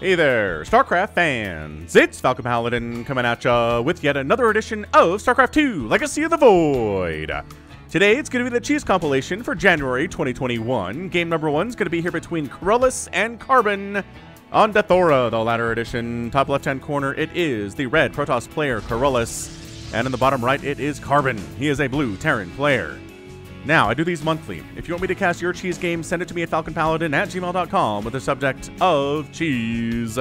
Hey there, StarCraft fans! It's Falcon Paladin coming at ya with yet another edition of StarCraft 2 Legacy of the Void. Today it's going to be the cheese compilation for January 2021. Game number 1 is going to be here between Corellis and Carbon on Dathora, the latter edition. Top left-hand corner, it is the red Protoss player Corellis, and in the bottom right, it is Carbon. He is a blue Terran player. Now, I do these monthly. If you want me to cast your cheese game, send it to me at falconpaladin@gmail.com with the subject of cheese.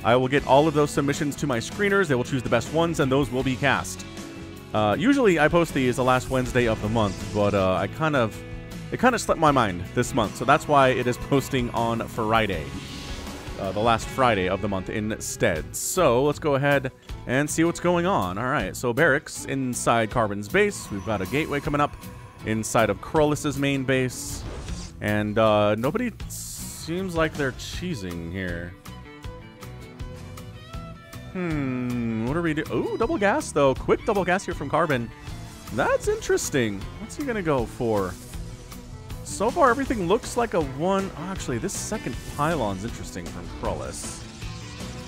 I will get all of those submissions to my screeners. They will choose the best ones, and those will be cast. Usually, I post these the last Wednesday of the month, but it kind of slipped my mind this month, so that's why it is posting on Friday, the last Friday of the month instead. So let's go ahead and see what's going on. All right, so barracks inside Carbon's base. We've got a gateway coming up inside of Corellis' main base, and nobody seems like they're cheesing here. What are we doing? Oh, double gas though. Quick double gas here from Carbon. That's interesting. What's he gonna go for? So far, everything looks like a one. Oh, actually, this second pylon's interesting from Corellis.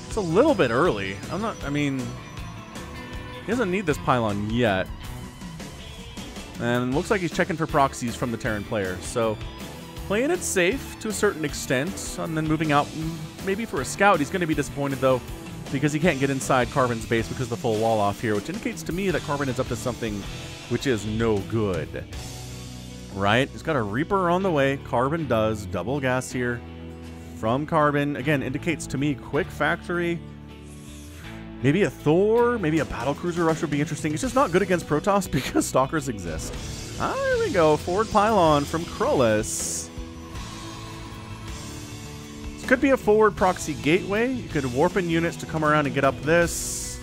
It's a little bit early. I mean, he doesn't need this pylon yet. And it looks like he's checking for proxies from the Terran player. So, playing it safe to a certain extent, and then moving out maybe for a scout. He's going to be disappointed, though, because he can't get inside Carbon's base because of the full wall off here, which indicates to me that Carbon is up to something which is no good. Right? He's got a Reaper on the way. Carbon does. Double gas here from Carbon. Again, indicates to me quick factory. Maybe a Thor, maybe a battlecruiser rush would be interesting. It's just not good against Protoss because Stalkers exist. There we go. Forward pylon from Corellis. This could be a forward proxy gateway. You could warp in units to come around and get up this.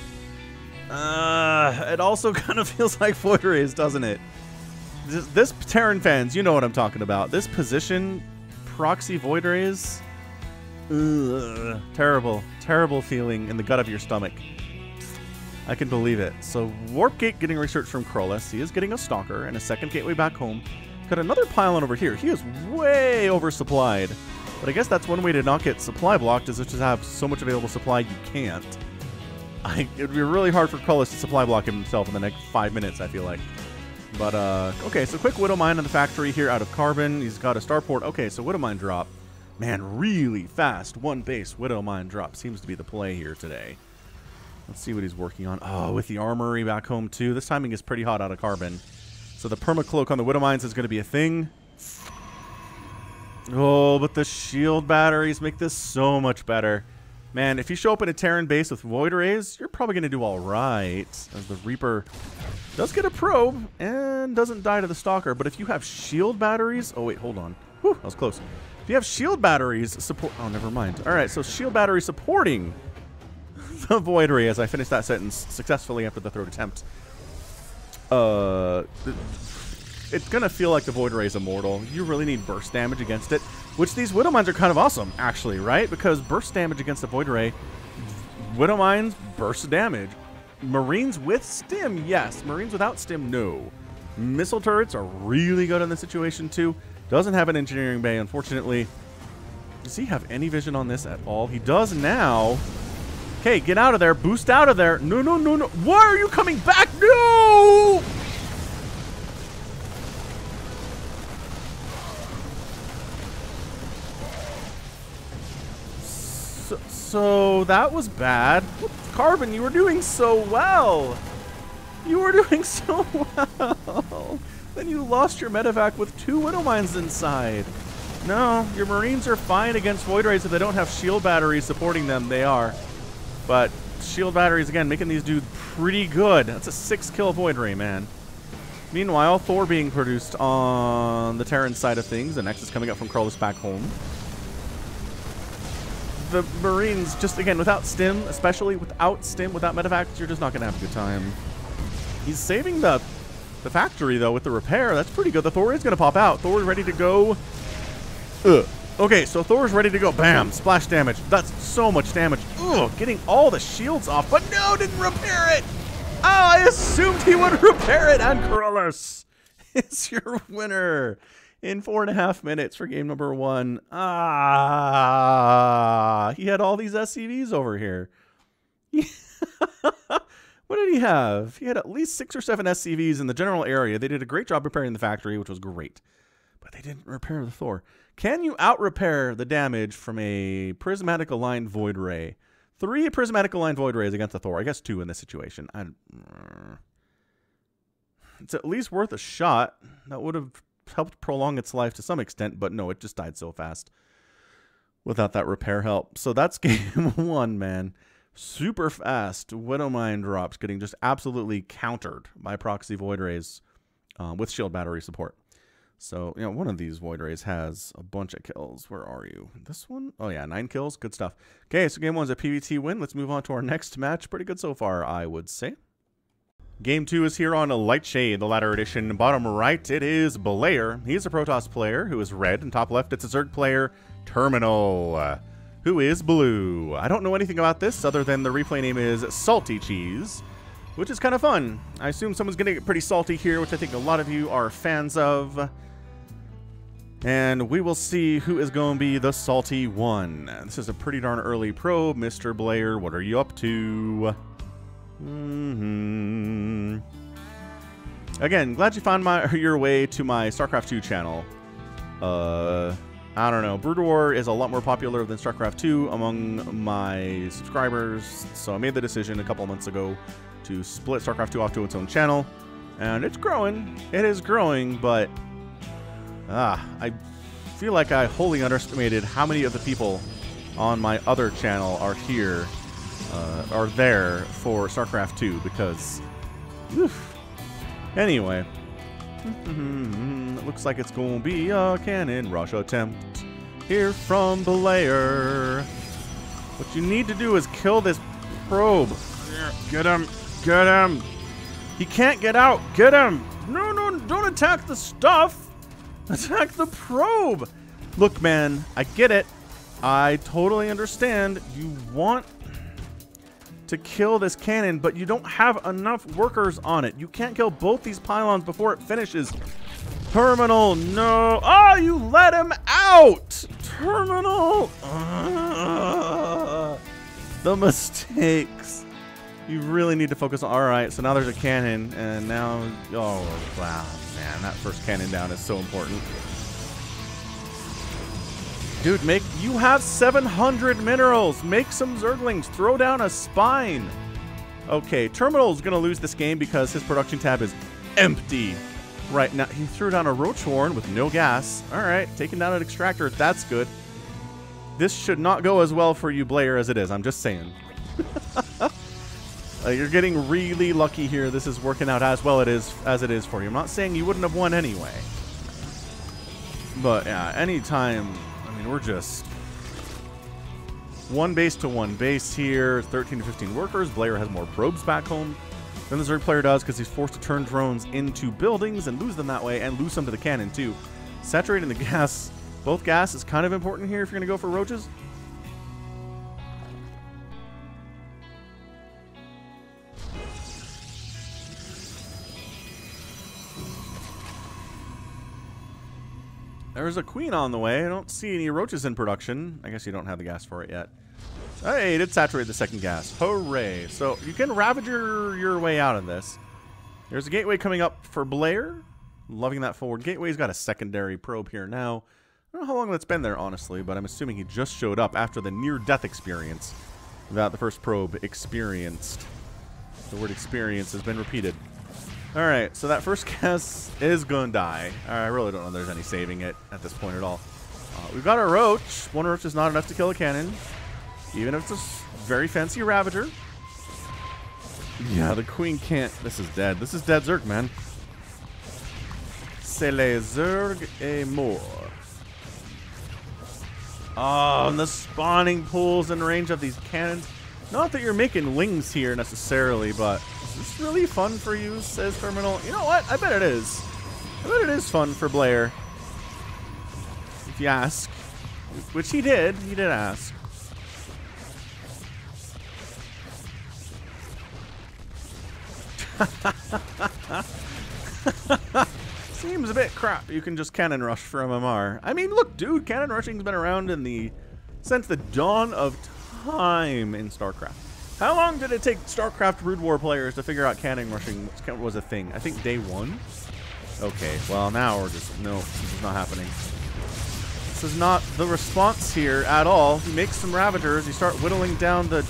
It also kind of feels like Void Rays, doesn't it? This Terran fans, you know what I'm talking about. This position, proxy Void Rays. Ugh, terrible, terrible feeling in the gut of your stomach. I can believe it. So Warp Gate getting research from Corellis. He is getting a Stalker and a second gateway back home. Got another pylon over here. He is way oversupplied. But I guess that's one way to not get supply blocked, is just have so much available supply you can't. It would be really hard for Corellis to supply block himself in the next 5 minutes, I feel like. But, okay, so quick Widow Mine in the factory here out of Carbon. He's got a starport. Okay, so Widow Mine drop. Man, really fast one base Widow Mine drop seems to be the play here today. Let's see what he's working on. Oh, with the armory back home too. This timing is pretty hot out of Carbon. So the permacloak on the Widow Mines is going to be a thing. Oh, but the shield batteries make this so much better. Man, if you show up in a Terran base with Void Rays, you're probably going to do all right. As the Reaper does get a probe and doesn't die to the Stalker. But if you have shield batteries... Oh, wait, hold on. Whew, that was close. If you have shield batteries support... Oh, never mind. All right, so shield battery supporting the Void Ray as I finish that sentence successfully after the throat attempt. It's going to feel like the Void Ray is immortal. You really need burst damage against it, which these Widow Mines are kind of awesome, actually, right? Because burst damage against the Void Ray, Widow Mines, burst damage. Marines with stim, yes. Marines without stim, no. Missile turrets are really good in this situation, too. Doesn't have an engineering bay, unfortunately. Does he have any vision on this at all? He does now. Okay, get out of there. Boost out of there. No, no, no, no. Why are you coming back? No! So that was bad. Carbon, you were doing so well. You were doing so well. Then you lost your medevac with 2 Widow Mines inside. No, your Marines are fine against Void Rays if they don't have shield batteries supporting them. They are. But shield batteries, again, making these dudes pretty good. That's a 6-kill Void Ray, man. Meanwhile, Thor being produced on the Terran side of things. The Nexus coming up from Corellis back home. The Marines, just, again, without stim, especially without stim, without medevacs, you're just not going to have a good time. He's saving the factory, though, with the repair. That's pretty good. The Thor is going to pop out. Thor is ready to go. Ugh. Okay, so Thor's ready to go. Bam! Splash damage. That's so much damage. Ugh, getting all the shields off. But no, didn't repair it! Oh, I assumed he would repair it. And Corellis is your winner. in 4.5 minutes for game number 1. Ah, he had all these SCVs over here. What did he have? He had at least 6 or 7 SCVs in the general area. They did a great job repairing the factory, which was great. But they didn't repair the Thor. Can you out-repair the damage from a prismatic aligned void ray? 3 prismatic aligned void rays against the Thor. I guess 2 in this situation. It's at least worth a shot. That would have helped prolong its life to some extent, but no, it just died so fast without that repair help. So that's game 1, man. Super fast Widowmine drops, getting just absolutely countered by proxy void rays with shield battery support. So, you know, one of these void rays has a bunch of kills. Where are you? This one? Oh, yeah, 9 kills. Good stuff. Okay, so game 1's a PvT win. Let's move on to our next match. Pretty good so far, I would say. Game 2 is here on a Lightshade, the ladder edition. Bottom right, it is Blair. He's a Protoss player who is red, and top left, it's a Zerg player, Terminal, who is blue. I don't know anything about this other than the replay name is Salty Cheese, which is kind of fun. I assume someone's going to get pretty salty here, which I think a lot of you are fans of. And we will see who is going to be the salty one. This is a pretty darn early probe. Mr. Blair, what are you up to? Again, glad you found your way to my StarCraft 2 channel. I don't know. Brood War is a lot more popular than StarCraft 2 among my subscribers, so I made the decision a couple months ago to split StarCraft 2 off to its own channel, and it's growing. It is growing, but I feel like I wholly underestimated how many of the people on my other channel are here, are there for StarCraft 2, because, anyway. It looks like it's going to be a cannon rush attempt here from Blair. What you need to do is kill this probe. Get him. Get him. He can't get out. Get him. No, no, don't attack the stuff. Attack the probe. Look, man, I get it. I totally understand. You want to kill this cannon, but you don't have enough workers on it. You can't kill both these pylons before it finishes. Terminal, no. Oh, you let him out. Terminal. The mistakes. You really need to focus on. All right, so now there's a cannon, and now, oh, wow, man, that first cannon down is so important. Dude, you have 700 minerals. Make some Zerglings. Throw down a spine. Okay, Terminal's going to lose this game because his production tab is empty. Right now, he threw down a Roach Horn with no gas. All right, taking down an Extractor. That's good. This should not go as well for you, Blair, as it is. I'm just saying. You're getting really lucky here. This is working out as well as it is for you. I'm not saying you wouldn't have won anyway. But, yeah, anytime... I mean, we're just one base to one base here. 13 to 15 workers. Blair has more probes back home than the Zerg player does because he's forced to turn drones into buildings and lose them that way, and lose them to the cannon too. Saturating the gas. Both gas is kind of important here if you're going to go for roaches. There's a queen on the way. I don't see any roaches in production. I guess you don't have the gas for it yet. Hey, it did saturate the second gas. Hooray. So you can Ravager your way out of this. There's a gateway coming up for Blair. Loving that forward. Gateway's got a secondary probe here now. I don't know how long that's been there, honestly, but I'm assuming he just showed up after the near-death experience that the first probe experienced. The word experience has been repeated. Alright, so that first gas is going to die. I really don't know if there's any saving it at this point at all. We've got a Roach. One Roach is not enough to kill a cannon, even if it's a very fancy Ravager. Yeah, the Queen can't. This is dead. This is dead Zerg, man. C'est les Zerg et mort. Oh, and the spawning pools in range of these cannons. Not that you're making wings here necessarily, but... Is this really fun for you, says Terminal? You know what? I bet it is. I bet it is fun for Blair. If you ask. Which he did. He did ask. seems a bit crap. You can just cannon rush for MMR. I mean, look, dude, cannon rushing's been around since the dawn of time in StarCraft. How long did it take StarCraft Brood War players to figure out cannon rushing was a thing? I think day 1? Okay, well, now we're just... No, this is not happening. This is not the response here at all. You make some Ravagers, you start whittling down the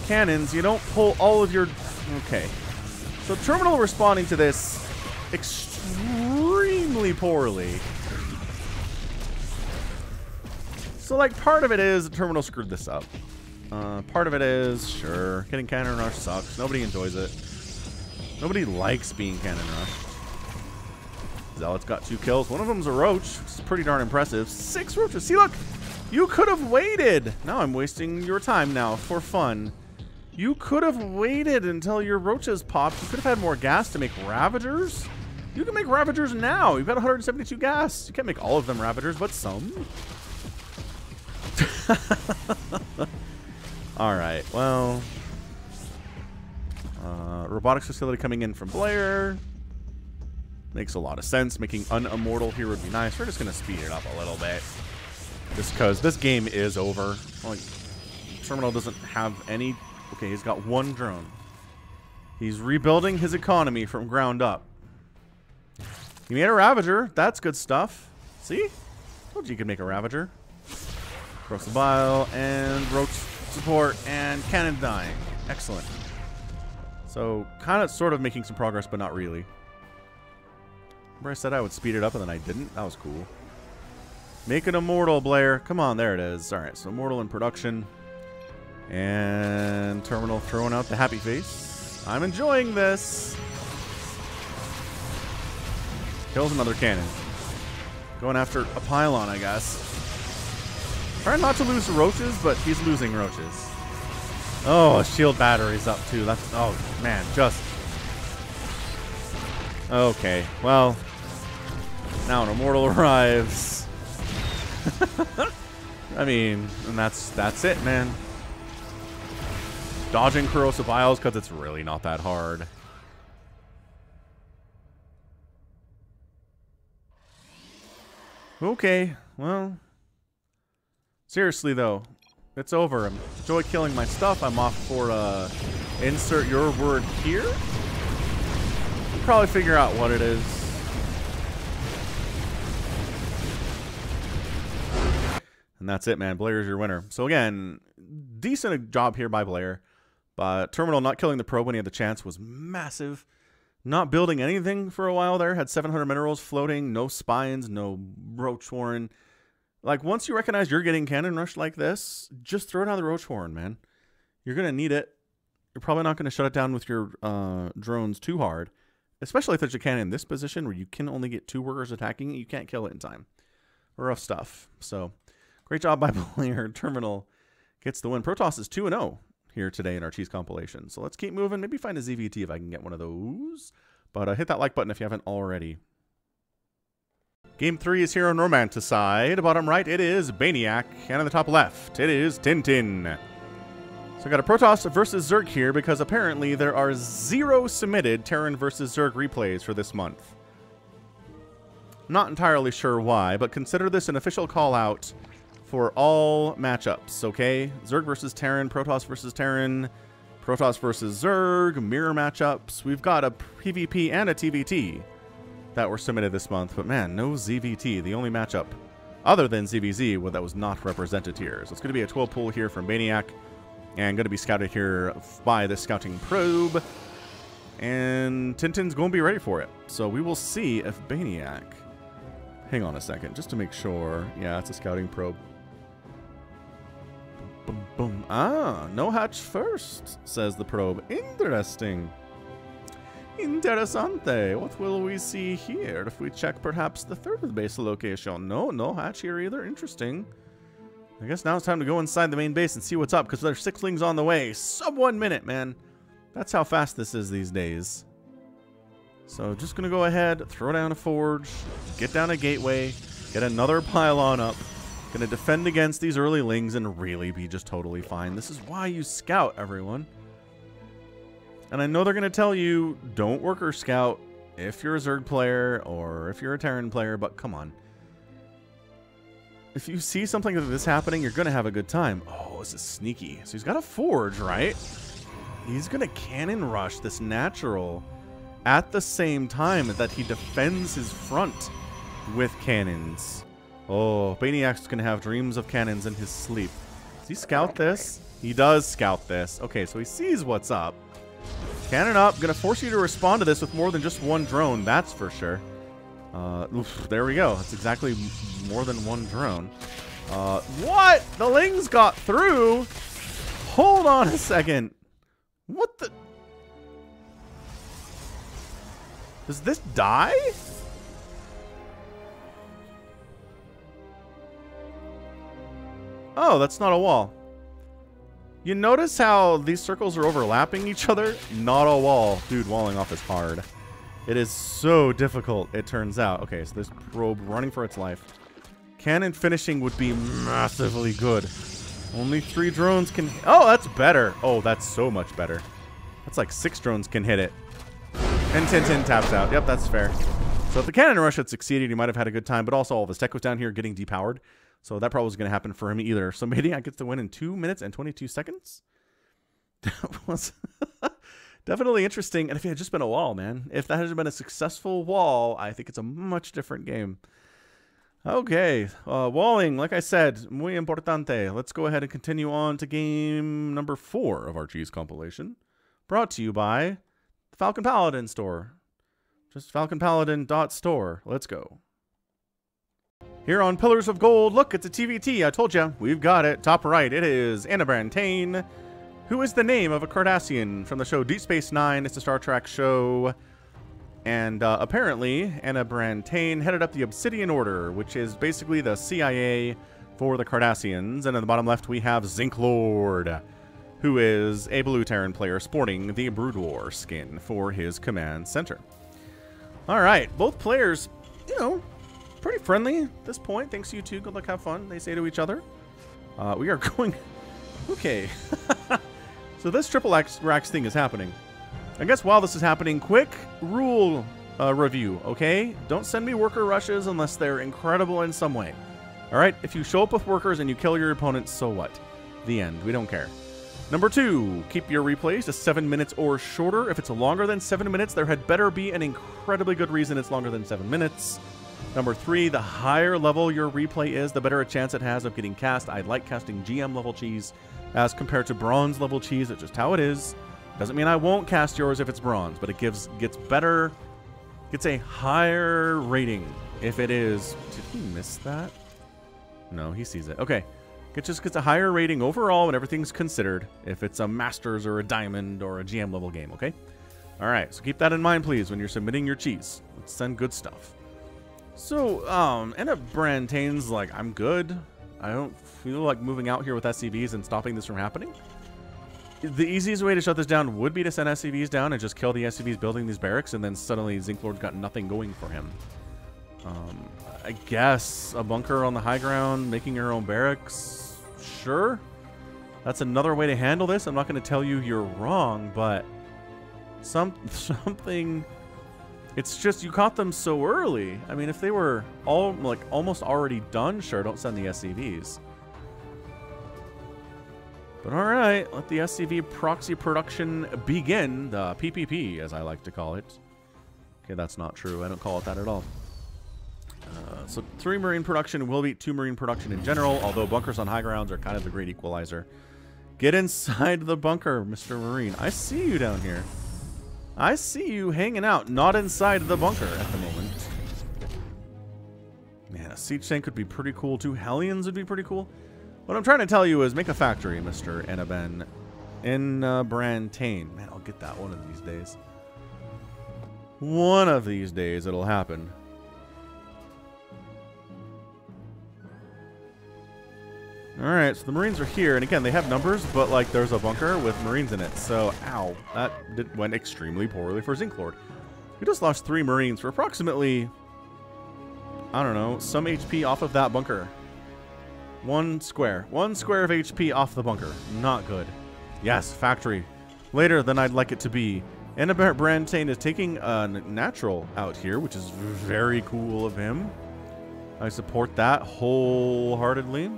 cannons, you don't pull all of your... Okay. So Terminal responding to this extremely poorly. So, like, part of it is the Terminal screwed this up. Part of it is, sure, getting cannon rush sucks. Nobody enjoys it. Nobody likes being cannon rushed. Zealot's got 2 kills. One of them's a roach, which is pretty darn impressive. 6 roaches. See, look! You could have waited! Now I'm wasting your time now for fun. You could have waited until your roaches popped. You could have had more gas to make Ravagers. You can make Ravagers now. You've got 172 gas. You can't make all of them Ravagers, but some. Alright, well... robotics facility coming in from Blair. Makes a lot of sense. Making unimmortal here would be nice. We're just going to speed it up a little bit. Just because this game is over. Like, Terminal doesn't have any... Okay, he's got 1 drone. He's rebuilding his economy from ground up. He made a Ravager. That's good stuff. See? Told you you could make a Ravager. Corrosive Bile and Roach support and cannon dying. Excellent. So, kind of sort of making some progress, but not really. Remember I said I would speed it up and then I didn't? That was cool. Make an Immortal, Blair. Come on, there it is. Alright, so Immortal in production. And Terminal throwing out the happy face. I'm enjoying this. Kills another cannon. Going after a pylon, I guess. Trying not to lose roaches, but he's losing roaches. Oh, a shield battery's up too. That's... Oh, man, just... Okay, well... Now an Immortal arrives. I mean, and that's it, man. Dodging Corrosive Vials because it's really not that hard. Okay, well... Seriously, though, it's over. I'm enjoy killing my stuff. I'm off for, insert your word here. You'll probably figure out what it is. And that's it, man. Blair's your winner. So, again, decent job here by Blair. But Terminal not killing the probe when he had the chance was massive. Not building anything for a while there. Had 700 minerals floating. No spines. No roach warren. Like, once you recognize you're getting cannon rushed like this, just throw down the roach horn, man. You're going to need it. You're probably not going to shut it down with your drones too hard. Especially if there's a cannon in this position where you can only get 2 workers attacking it. You can't kill it in time. Rough stuff. So, great job by Blair. Terminal gets the win. Protoss is 2-0 here today in our cheese compilation. So, let's keep moving. Maybe find a ZVT if I can get one of those. But hit that like button if you haven't already. Game 3 is here on Romanticide. Bottom right, it is Baniac. And on the top left, it is Tintin. So I got a Protoss versus Zerg here because apparently there are 0 submitted Terran versus Zerg replays for this month. Not entirely sure why, but consider this an official call out for all matchups, okay? Zerg versus Terran, Protoss versus Terran, Protoss versus Zerg, mirror matchups. We've got a PvP and a TVT that were submitted this month, but man, no ZVT. The only matchup other than ZVZ that was not represented here. So it's going to be a 12 pool here from Baniac, and going to be scouted here by the scouting probe, and Tintin's going to be ready for it. So we will see if Baniac... Hang on a second, just to make sure. Yeah, it's a scouting probe. Boom, boom, boom. Ah, no hatch first, says the probe. Interesting. Interessante. What will we see here if we check perhaps the 3rd base location? No hatch here either. Interesting. I guess now it's time to go inside the main base and see what's up because there's 6lings on the way. Sub 1 minute, man. That's how fast this is these days. So just going to go ahead, throw down a forge, get down a gateway, get another pylon up. Going to defend against these early lings and really be just totally fine. This is why you scout, everyone. And I know they're going to tell you, don't worker scout. if you're a Zerg player or if you're a Terran player, but come on. If you see something like this happening, you're going to have a good time. Oh, this is sneaky. So he's got a forge, right? He's going to cannon rush this natural at the same time that he defends his front with cannons. Oh, Baniac's going to have dreams of cannons in his sleep. Does he scout this? He does scout this. Okay, so he sees what's up. Cannon up. Going to force you to respond to this with more than just one drone, that's for sure. Oof, there we go. That's exactly more than one drone. What? The Lings got through? Hold on a second. What the? Does this die? Oh, that's not a wall. You notice how these circles are overlapping each other? Not a wall. Dude, walling off is hard. It is so difficult, it turns out. Okay, so this probe running for its life. Cannon finishing would be massively good. Only 3 drones can... Oh, that's better. Oh, that's so much better. That's like 6 drones can hit it. And 10-10 taps out. Yep, that's fair. So if the cannon rush had succeeded, he might have had a good time, but also all of his tech was down here getting depowered. So that probably wasn't going to happen for him either. So Maniac gets the win in 2 minutes and 22 seconds. That was... Definitely interesting, and if it had just been a wall, man. If that had been a successful wall, I think it's a much different game. Okay, walling, like I said, muy importante. Let's go ahead and continue on to game number 4 of our cheese compilation. Brought to you by the Falcon Paladin store. Just falconpaladin.store. Let's go. Here on Pillars of Gold, look, it's a TVT. I told you, we've got it. Top right, it is Anna Brantain, who is the name of a Cardassian from the show Deep Space Nine. It's a Star Trek show. And apparently, Anna Brantain headed up the Obsidian Order, which is basically the CIA for the Cardassians. And in the bottom left, we have Zinklord, who is a Blue Terran player sporting the Brood War skin for his command center. All right, both players, you know, pretty friendly at this point. Thanks, you two. Good luck, have fun, they say to each other. We are going... Okay. So this triple racks thing is happening. I guess while this is happening, quick rule review, okay? Don't send me worker rushes unless they're incredible in some way. All right? If you show up with workers and you kill your opponent, so what? The end. We don't care. Number 2, keep your replays to 7 minutes or shorter. If it's longer than 7 minutes, there had better be an incredibly good reason it's longer than 7 minutes. Number 3, the higher level your replay is, the better a chance it has of getting cast. I like casting GM level cheese as compared to bronze level cheese. It's just how it is. Doesn't mean I won't cast yours if it's bronze, but it gets better, gets a higher rating if it is. Did he miss that? No, he sees it. Okay. It just gets a higher rating overall when everything's considered if it's a Masters or a Diamond or a GM level game, okay? All right, so keep that in mind, please, when you're submitting your cheese. Let's send good stuff. So, Anna Brantain's like, I'm good. I don't feel like moving out here with SCVs and stopping this from happening. The easiest way to shut this down would be to send SCVs down and just kill the SCVs building these barracks, and then suddenly Zinklord's got nothing going for him. I guess a bunker on the high ground, making your own barracks, sure. That's another way to handle this. I'm not going to tell you you're wrong, but something... It's just you caught them so early. I mean, if they were almost already done, sure, don't send the SCVs. But all right, let the SCV proxy production begin. The PPP, as I like to call it. Okay, that's not true. I don't call it that at all. So 3 Marine production will beat 2 Marine production in general, although bunkers on high grounds are kind of the great equalizer. Get inside the bunker, Mr. Marine. I see you down here. I see you hanging out, not inside the bunker at the moment. Man, a siege tank would be pretty cool too. Hellions would be pretty cool. What I'm trying to tell you is make a factory, Mr. Enaben. In Brantain. Man, I'll get that one of these days. One of these days it'll happen. Alright, so the Marines are here, and again, they have numbers, but, like, there's a bunker with Marines in it, so, ow, that went extremely poorly for Zinklord. We just lost 3 Marines for approximately, I don't know, some HP off of that bunker. 1 square. 1 square of HP off the bunker. Not good. Yes, factory. Later than I'd like it to be. Brantain is taking a natural out here, which is very cool of him. I support that wholeheartedly.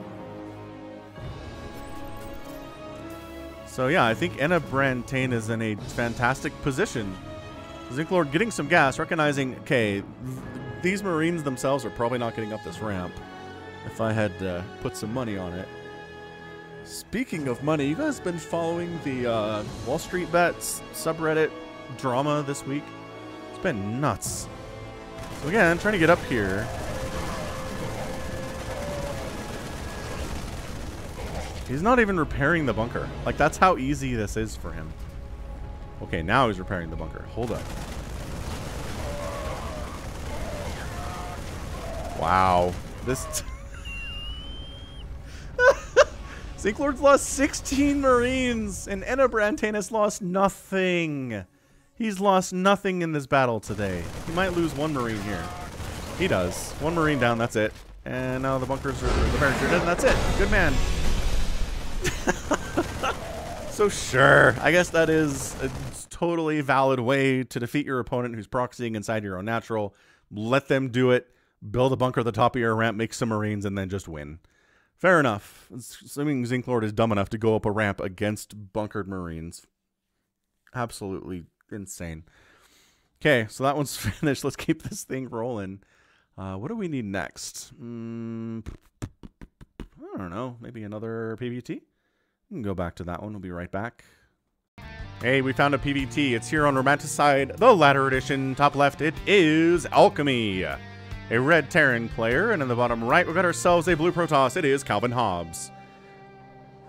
So yeah, I think Brantain is in a fantastic position. Zinklord getting some gas, recognizing, okay, these Marines themselves are probably not getting up this ramp if I had put some money on it. Speaking of money, you guys been following the Wall Street Bets subreddit drama this week? It's been nuts. So again, trying to get up here. He's not even repairing the bunker. Like, that's how easy this is for him. Okay, now he's repairing the bunker. Hold up. Wow. This... Zinklord's lost 16 Marines, and Brantain has lost nothing. He's lost nothing in this battle today. He might lose one Marine here. He does. One Marine down, that's it. And now the bunkers are... the barracks are dead, and that's it. Good man. So sure, I guess that is a totally valid way to defeat your opponent who's proxying inside your own natural. Let them do it. Build a bunker at the top of your ramp, make some Marines, and then just win. Fair enough. Assuming Zinklord is dumb enough to go up a ramp against bunkered Marines. Absolutely insane. Okay, so that one's finished. Let's keep this thing rolling. What do we need next? I don't know. Maybe another PVT? We can go back to that one. We'll be right back. Hey, we found a PVT. It's here on Romanticide, the Ladder Edition. Top left, it is Alchemy. A red Terran player. And in the bottom right, we've got ourselves a blue Protoss. It is Calvin Hobbes.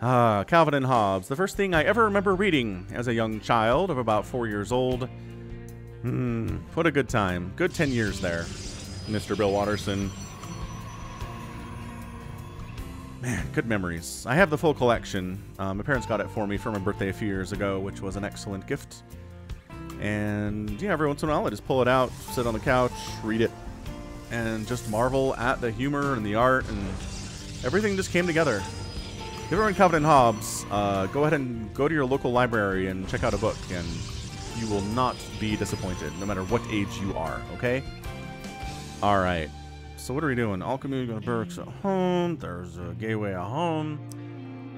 Calvin and Hobbes. The first thing I ever remember reading as a young child of about 4 years old. What a good time. Good 10 years there, Mr. Bill Watterson. Man, good memories. I have the full collection. My parents got it for me for my birthday a few years ago, which was an excellent gift. And yeah, every once in a while I just pull it out, sit on the couch, read it, and just marvel at the humor and the art, and everything just came together. If you're in Calvin and Hobbes, go ahead and go to your local library and check out a book, and you will not be disappointed, no matter what age you are, okay? Alright. So what are we doing? Alchemy, going to barracks at home. There's a gateway at home.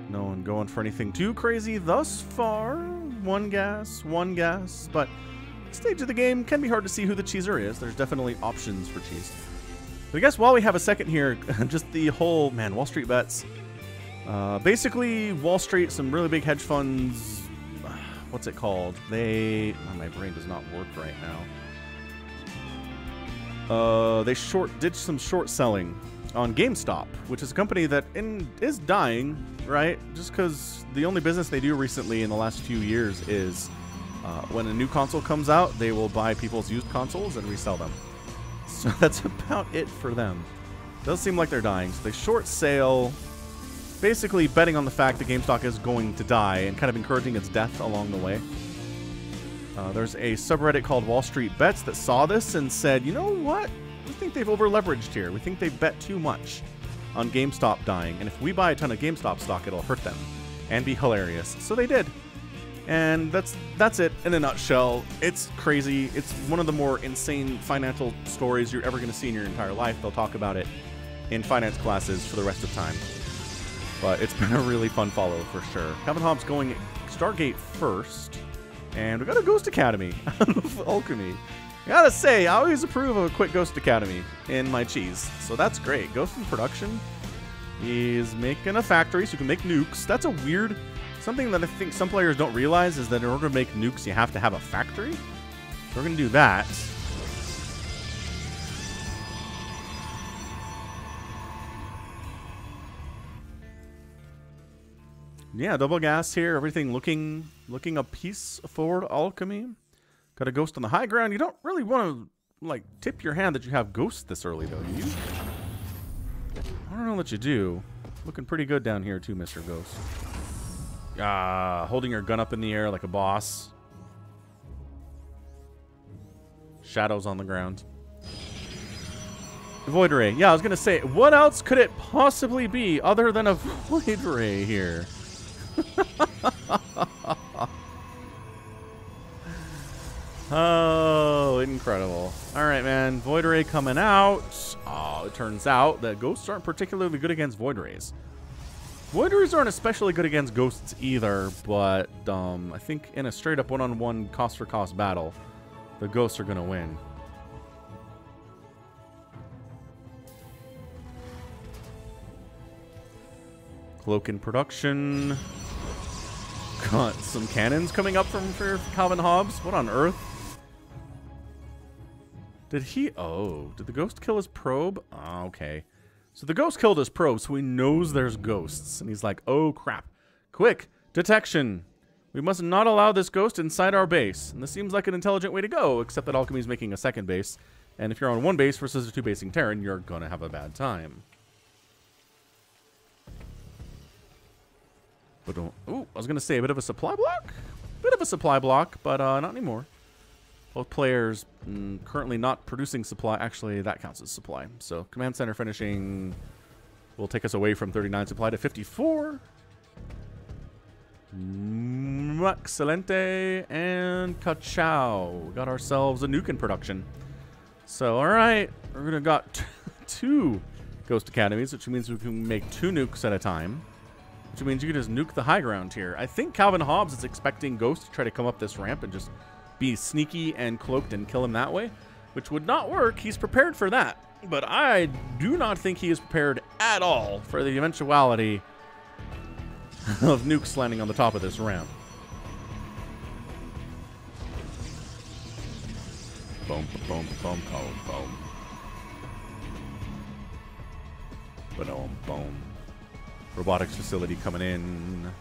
No one going for anything too crazy thus far. One gas. But this stage of the game can be hard to see who the cheeser is. There's definitely options for cheese. But I guess while we have a second here, just the whole, man, Wall Street Bets. Basically, Wall Street, some really big hedge funds. What's it called? Oh, my brain does not work right now. They did some short selling on GameStop, which is a company that is dying, right? Just because the only business they do recently in the last few years is when a new console comes out, they will buy people's used consoles and resell them. So that's about it for them. Does seem like they're dying. So they short sale, basically betting on the fact that GameStop is going to die and kind of encouraging its death along the way. There's a subreddit called Wall Street Bets that saw this and said, you know what? We think they've over-leveraged here. We think they bet too much on GameStop dying. And if we buy a ton of GameStop stock, it'll hurt them and be hilarious. So they did. And that's it in a nutshell. It's crazy. It's one of the more insane financial stories you're ever going to see in your entire life. They'll talk about it in finance classes for the rest of time. But it's been a really fun follow for sure. Calvin Hobbes going Stargate first. And we got a Ghost Academy out of Alchemy. I gotta say, I always approve of a quick Ghost Academy in my cheese. So that's great. Ghost in production. He's making a factory so you can make nukes. That's a weird... Something that I think some players don't realize is that in order to make nukes, you have to have a factory. So we're going to do that. Yeah, double gas here. Everything looking a piece forward. Alchemy. Got a ghost on the high ground. You don't really want to like tip your hand that you have ghosts this early, though, do you? I don't know that you do. Looking pretty good down here, too, Mr. Ghost. Holding your gun up in the air like a boss. Shadows on the ground. Void Ray. Yeah, I was going to say, what else could it possibly be other than a Void Ray here? Oh, incredible. All right, man. Void Ray coming out. Oh, it turns out that ghosts aren't particularly good against Void Rays. Void Rays aren't especially good against ghosts either, but I think in a straight-up one-on-one cost-for-cost battle, the ghosts are going to win. Cloak in production. Got some cannons coming up for Calvin Hobbs. What on earth? Did he... Oh, did the ghost kill his probe? Oh, okay. So the ghost killed his probe, so he knows there's ghosts. And he's like, oh, crap. Quick, detection. We must not allow this ghost inside our base. And this seems like an intelligent way to go, except that Alchemy's making a second base. And if you're on one base versus a two-basing Terran, you're going to have a bad time. But don't... Ooh, I was going to say a bit of a supply block? Bit of a supply block, but not anymore. Both players currently not producing supply. Actually, that counts as supply. So, Command Center finishing will take us away from 39 supply to 54. Excelente and ka-chow. We got ourselves a nuke in production. So, alright. We're going to got 2 Ghost Academies, which means we can make 2 nukes at a time. Which means you can just nuke the high ground here. I think Calvin Hobbs is expecting Ghost to try to come up this ramp and just be sneaky and cloaked and kill him that way, which would not work. He's prepared for that, but I do not think he is prepared at all for the eventuality of nukes landing on the top of this ramp. Boom, boom, boom, boom, boom. Boom, boom. Robotics facility coming in.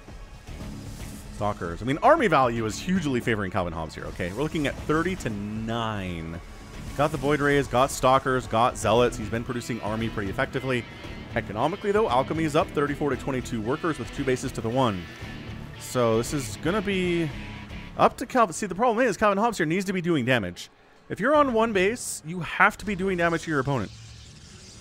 Stalkers. I mean, army value is hugely favoring Calvin Hobbs here, okay? We're looking at 30 to 9. Got the Void Rays, got Stalkers, got Zealots. He's been producing army pretty effectively. Economically, though, Alchemy is up 34 to 22 workers with 2 bases to the 1. So this is going to be up to Calvin. See, the problem is Calvin Hobbs here needs to be doing damage. If you're on one base, you have to be doing damage to your opponent.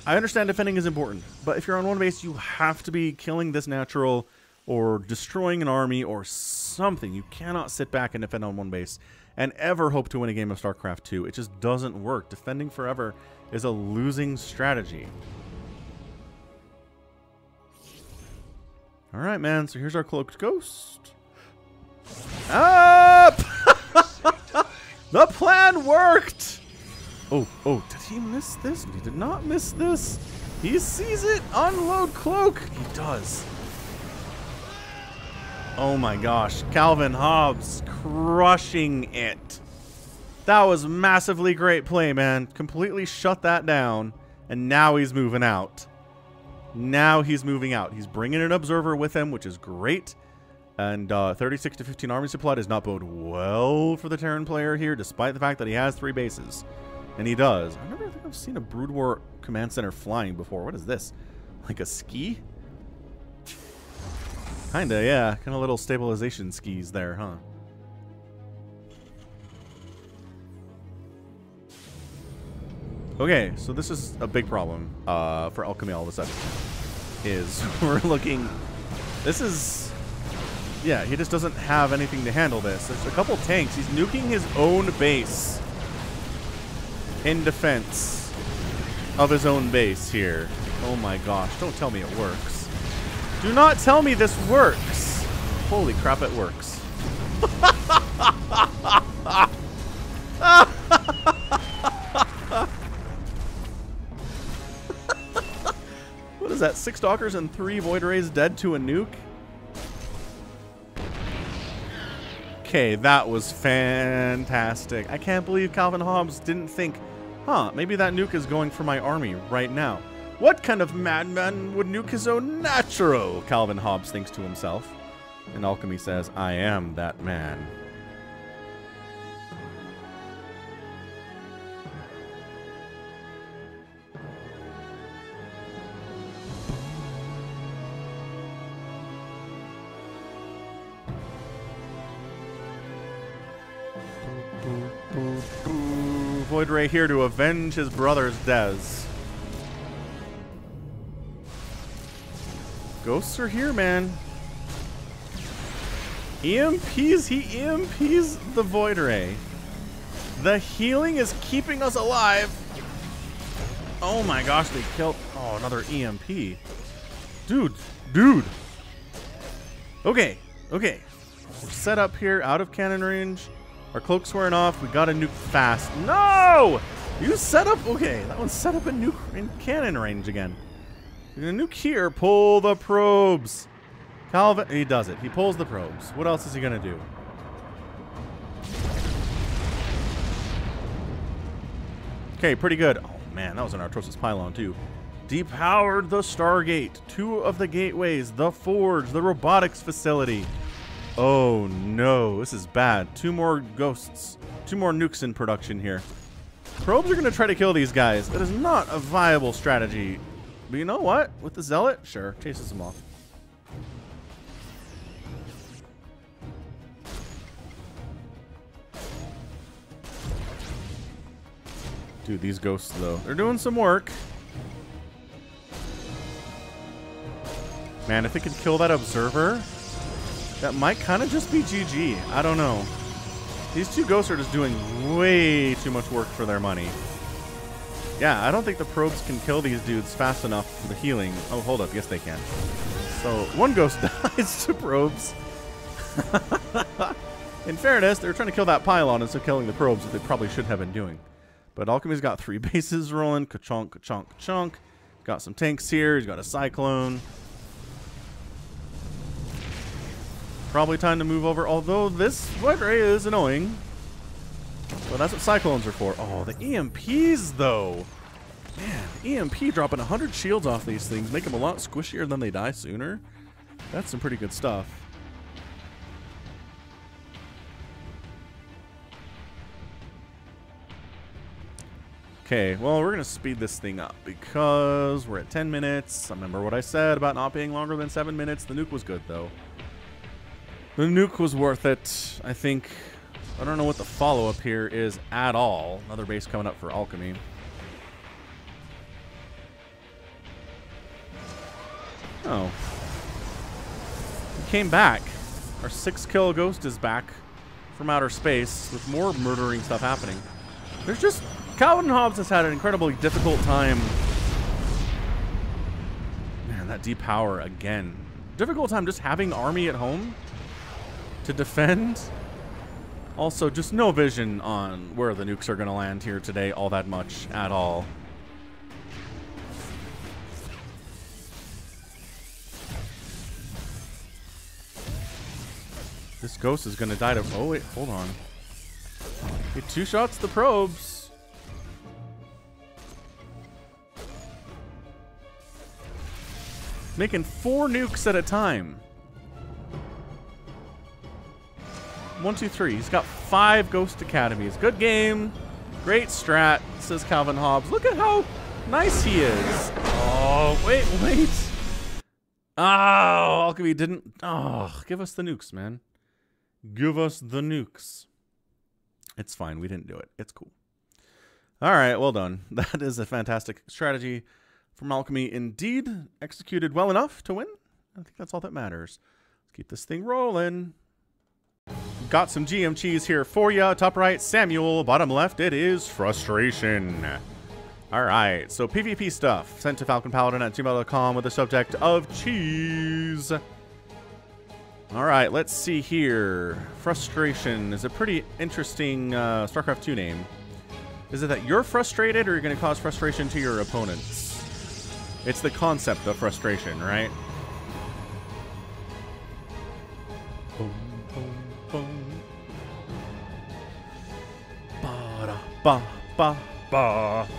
I understand defending is important, but if you're on one base, you have to be killing this natural or destroying an army or something. You cannot sit back and defend on one base and ever hope to win a game of StarCraft 2. It just doesn't work. Defending forever is a losing strategy. All right, man. So here's our cloaked ghost. Up! The plan worked! Oh, did he miss this? He did not miss this. He sees it. Unload cloak. He does. Oh my gosh. Calvin Hobbs crushing it. That was massively great play, man. Completely shut that down. And now he's moving out. Now he's moving out. He's bringing an observer with him, which is great. And 36 to 15 army supply does not bode well for the Terran player here, despite the fact that he has 3 bases. And he does. I never think I've seen a Brood War command center flying before. What is this? Like a ski? Kinda, yeah. Kind of little stabilization skis there, huh? Okay, so this is a big problem for Alchemy all of a sudden. Is we're looking... This is... Yeah, he just doesn't have anything to handle this. There's a couple tanks. He's nuking his own base in defense of his own base here. Oh my gosh, don't tell me it works. Do not tell me this works. Holy crap, it works. What is that? 6 Stalkers and 3 Void Rays dead to a nuke? Okay, that was fantastic. I can't believe Calvin Hobbs didn't think, huh, maybe that nuke is going for my army right now. What kind of madman would nuke his own natural? Calvin Hobbs thinks to himself. And Alchemy says, I am that man. Void Ray here to avenge his brother's deaths. Ghosts are here, man. He EMPs the Void Ray. The healing is keeping us alive. Oh my gosh, they killed... Oh, another EMP. Dude. Okay. We're set up here, out of cannon range. Our cloak's wearing off. We got a nuke fast. No! You set up... Okay, that one's set up in nuke in cannon range again. You're gonna nuke here. Pull the probes. Calvin... He does it. He pulls the probes. What else is he gonna do? Okay, pretty good. Oh, man, that was an Artrosis pylon, too. Depowered the Stargate. 2 of the gateways. The Forge. The robotics facility. Oh, no. This is bad. 2 more ghosts. 2 more nukes in production here. Probes are going to try to kill these guys. That is not a viable strategy. But you know what? With the Zealot, sure. Chases them off. Dude, these ghosts, though. They're doing some work. Man, if it could kill that observer, that might kind of just be GG. I don't know. These 2 ghosts are just doing way too much work for their money. Yeah, I don't think the probes can kill these dudes fast enough for the healing. Oh, hold up. Yes, they can. So, 1 ghost dies to probes. In fairness, they were trying to kill that pylon instead of killing the probes, that they probably should have been doing. But Alchemy's got 3 bases rolling. Ka-chunk, ka-chunk, ka-chunk. Got some tanks here. He's got a Cyclone. Probably time to move over, although this Void Ray is annoying. Well, that's what Cyclones are for. Oh, the EMPs, though. Man, EMP dropping 100 shields off these things, make them a lot squishier than they die sooner. That's some pretty good stuff. Okay, well, we're going to speed this thing up because we're at 10 minutes. I remember what I said about not being longer than 7 minutes. The nuke was good, though. The nuke was worth it, I think. I don't know what the follow-up here is at all. Another base coming up for Alchemy. Oh. We came back. Our 6-kill ghost is back from outer space with more murdering stuff happening. There's just... Calvin Hobbs has had an incredibly difficult time. Man, that depower again. Difficult time just having army at home to defend. Also, just no vision on where the nukes are going to land here today all that much at all. This ghost is going to die to... Oh, wait, hold on. He 2 shots the probes. Making 4 nukes at a time. 1, 2, 3. He's got 5 Ghost Academies. Good game. Great strat, says Calvin Hobbs. Look at how nice he is. Oh, wait. Oh, Alchemy didn't... Oh, give us the nukes, man. Give us the nukes. It's fine. We didn't do it. It's cool. All right, well done. That is a fantastic strategy from Alchemy. Indeed, executed well enough to win. I think that's all that matters. Let's keep this thing rolling. Got some GM cheese here for you. Top right, Samuel. Bottom left, it is Frustration. All right, so PvP stuff sent to falconpaladin@gmail.com with the subject of cheese. All right, let's see here. Frustration is a pretty interesting StarCraft 2 name. Is it that you're frustrated or you're going to cause frustration to your opponents? It's the concept of frustration, right? Boom, boom, boom. Ba-da-ba-ba-ba.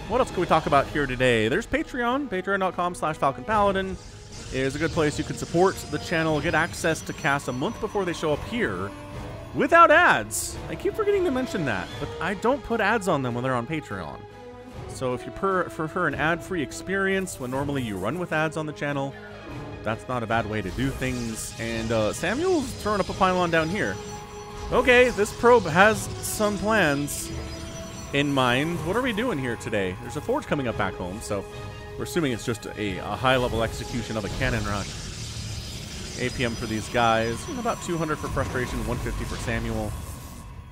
What else can we talk about here today? There's Patreon. Patreon.com/FalconPaladin is a good place you can support the channel, get access to casts a month before they show up here without ads. I keep forgetting to mention that, but I don't put ads on them when they're on Patreon. So if you prefer an ad-free experience when normally you run with ads on the channel, that's not a bad way to do things. And Samuel's throwing up a pylon down here. Okay, this probe has some plans in mind. What are we doing here today? There's a forge coming up back home, so we're assuming it's just a high-level execution of a cannon rush. APM for these guys. About 200 for Frustration, 150 for Samuel.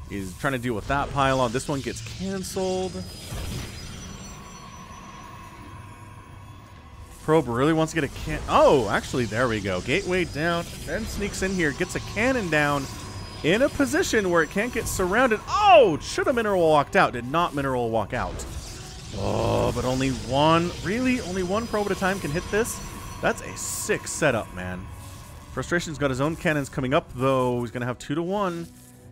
He's trying to deal with that pylon. This one gets canceled. Probe really wants to get a oh, actually, there we go. Gateway down, then sneaks in here, gets a cannon down in a position where it can't get surrounded. Oh, should have mineral walked out. Did not mineral walk out. Oh, but only one, really? Only one probe at a time can hit this? That's a sick setup, man. Frustration's got his own cannons coming up, though. He's going to have 2-to-1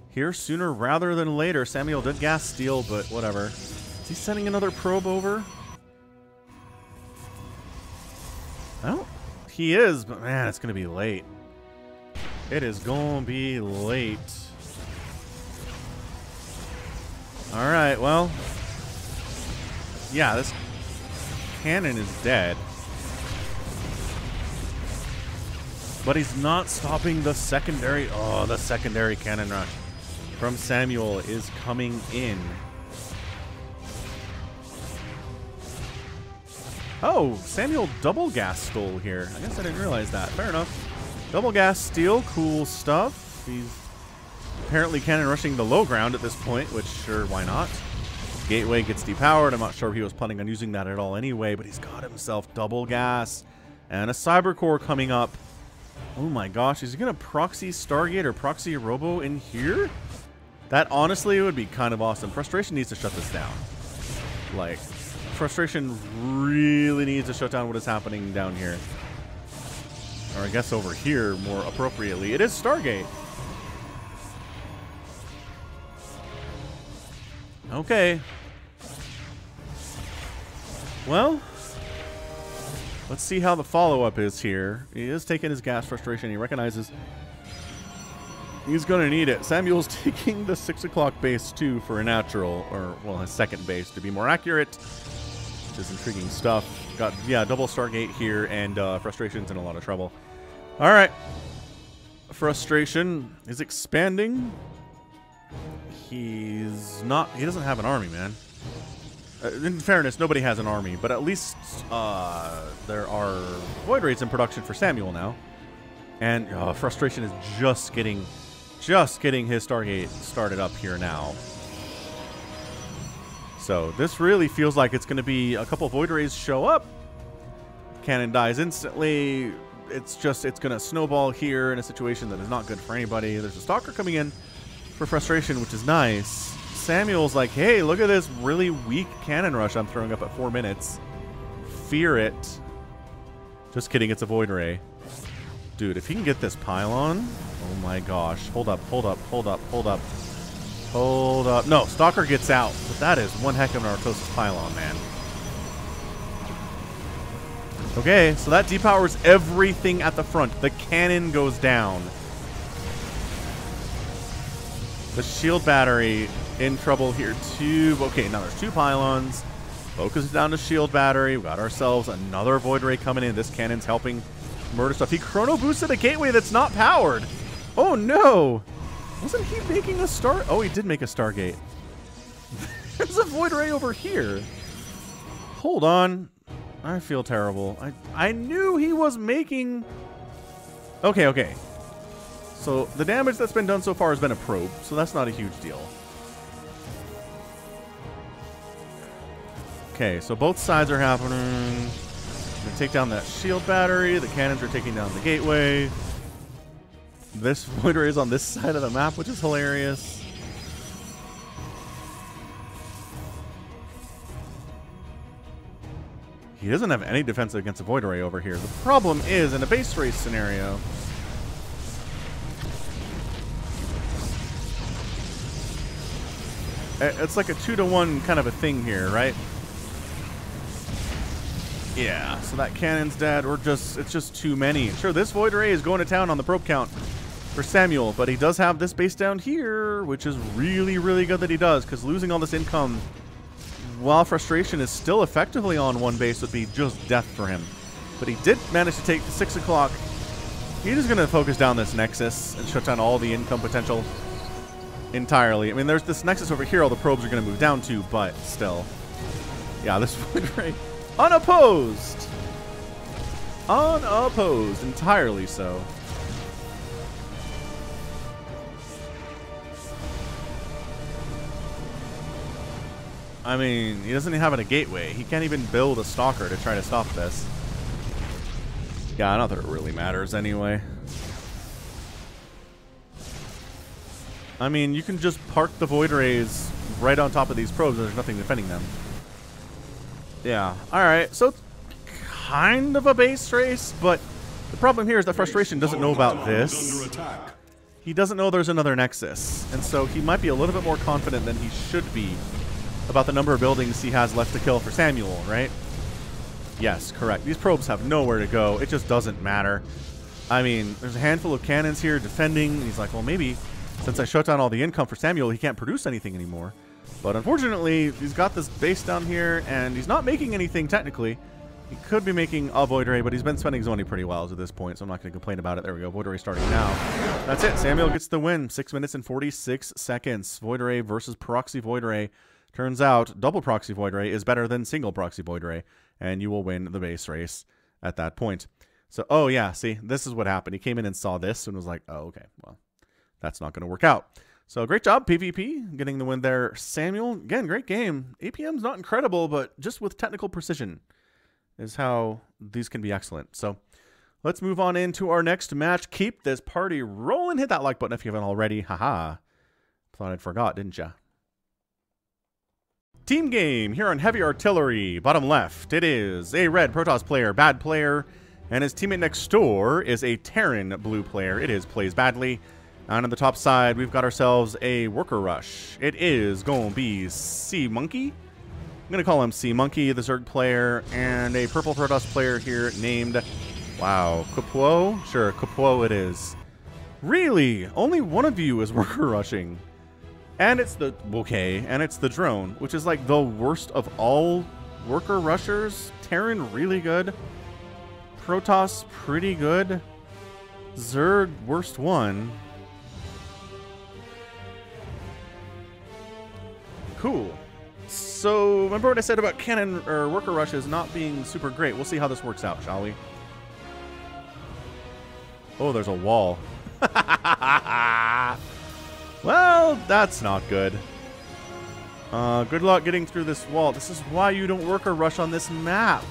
here sooner rather than later. Samuel did gas steal, but whatever. Is he sending another probe over? Oh, he is, but man, it's going to be late. It is going to be late. All right, well, yeah, this cannon is dead. But he's not stopping the secondary. Oh, the secondary cannon rush from Samuel is coming in. Oh, Samuel double gas stole here. I guess I didn't realize that. Fair enough. Double gas steal, cool stuff. He's apparently cannon rushing the low ground at this point, which sure, why not? Gateway gets depowered. I'm not sure if he was planning on using that at all anyway, but he's got himself double gas and a cyber core coming up. Oh my gosh, is he going to proxy Stargate or proxy Robo in here? That honestly would be kind of awesome. Frustration needs to shut this down. Like, Frustration really needs to shut down what is happening down here. Or I guess over here, more appropriately. It is Stargate. Okay. Well, let's see how the follow-up is here. He is taking his gas frustration. He recognizes he's going to need it. Samuel's taking the 6 o'clock base, too, for a natural. Or, well, his second base, to be more accurate. Which is intriguing stuff. Got, yeah, double Stargate here, and Frustration's in a lot of trouble. All right. Frustration is expanding. He's not... He doesn't have an army, man. In fairness, nobody has an army, but at least there are void raids in production for Samuel now. And Frustration is just getting his Stargate started up here now. So this really feels like it's going to be a couple void raids show up. Cannon dies instantly. It's going to snowball here in a situation that is not good for anybody. There's a Stalker coming in for Frustration, which is nice. Samuel's like, hey, look at this really weak cannon rush I'm throwing up at 4 minutes. Fear it. Just kidding, it's a void ray. Dude, if he can get this pylon, oh my gosh. Hold up, hold up, hold up, hold up. Hold up. No, Stalker gets out, but that is one heck of an Narcosis pylon, man. Okay, so that depowers everything at the front. The cannon goes down. The shield battery in trouble here too. Okay, now there's 2 pylons. Focus down to shield battery. We got ourselves another void ray coming in. This cannon's helping murder stuff. He chrono boosted a gateway that's not powered. Oh no! Wasn't he making a star? Oh, he did make a Stargate. There's a void ray over here. Hold on. I feel terrible. I knew he was making... Okay, okay. So the damage that's been done so far has been a probe, so that's not a huge deal. Okay, so both sides are happening. Gonna take down that shield battery. The cannons are taking down the gateway. This void ray is on this side of the map, which is hilarious. He doesn't have any defense against a void ray over here. The problem is, in a base race scenario, it's like a 2-to-1 kind of a thing here, right? Yeah, so that cannon's dead, or it's just too many. Sure, this void ray is going to town on the probe count for Samuel, but he does have this base down here, which is really, really good that he does, because losing all this income while Frustration is still effectively on one base would be just death for him. But he did manage to take the 6 o'clock. He's just going to focus down this Nexus and shut down all the income potential entirely. I mean, there's this Nexus over here all the probes are going to move down to, but still. Yeah, this void ray unopposed. Unopposed, entirely so. I mean, he doesn't even have a gateway. He can't even build a stalker to try to stop this. Yeah, not that it really matters anyway. I mean, you can just park the Void Rays right on top of these probes and there's nothing defending them. Yeah, alright, so it's kind of a base race, but the problem here is that Frustration doesn't know about this. He doesn't know there's another Nexus, and so he might be a little bit more confident than he should be about the number of buildings he has left to kill for Samuel, right? Yes, correct. These probes have nowhere to go. It just doesn't matter. I mean, there's a handful of cannons here defending. He's like, well, maybe since I shut down all the income for Samuel, he can't produce anything anymore. But unfortunately, he's got this base down here, and he's not making anything technically. He could be making a Void Ray, but he's been spending his money pretty well to this point, so I'm not going to complain about it. There we go. Void Ray starting now. That's it. Samuel gets the win. 6 minutes and 46 seconds. Void Ray versus Proxy Void Ray. Turns out double Proxy Void Ray is better than single Proxy Void Ray, and you will win the base race at that point. So, oh yeah, see, this is what happened. He came in and saw this and was like, oh, okay, well, that's not going to work out. So great job, PvP, getting the win there. Samuel, again, great game. APM's not incredible, but just with technical precision is how these can be excellent. So let's move on into our next match. Keep this party rolling. Hit that like button if you haven't already. Haha. Thought I'd forgot, didn't ya? Team game here on Heavy Artillery. Bottom left, it is a red Protoss player, bad player, and his teammate next door is a Terran blue player. It is plays badly. And on the top side, we've got ourselves a worker rush. It is going to be Sea Monkey. I'm going to call him Sea Monkey, the Zerg player, and a purple Protoss player here named, wow, Kupo? Sure, Kupo it is. Really? Only one of you is worker rushing. And it's the, okay, and it's the drone, which is like the worst of all worker rushers. Terran, really good. Protoss, pretty good. Zerg, worst one. Cool. So, remember what I said about cannon or worker rushes not being super great? We'll see how this works out, shall we? Oh, there's a wall. Well, that's not good. Good luck getting through this wall. This is why you don't worker rush on this map.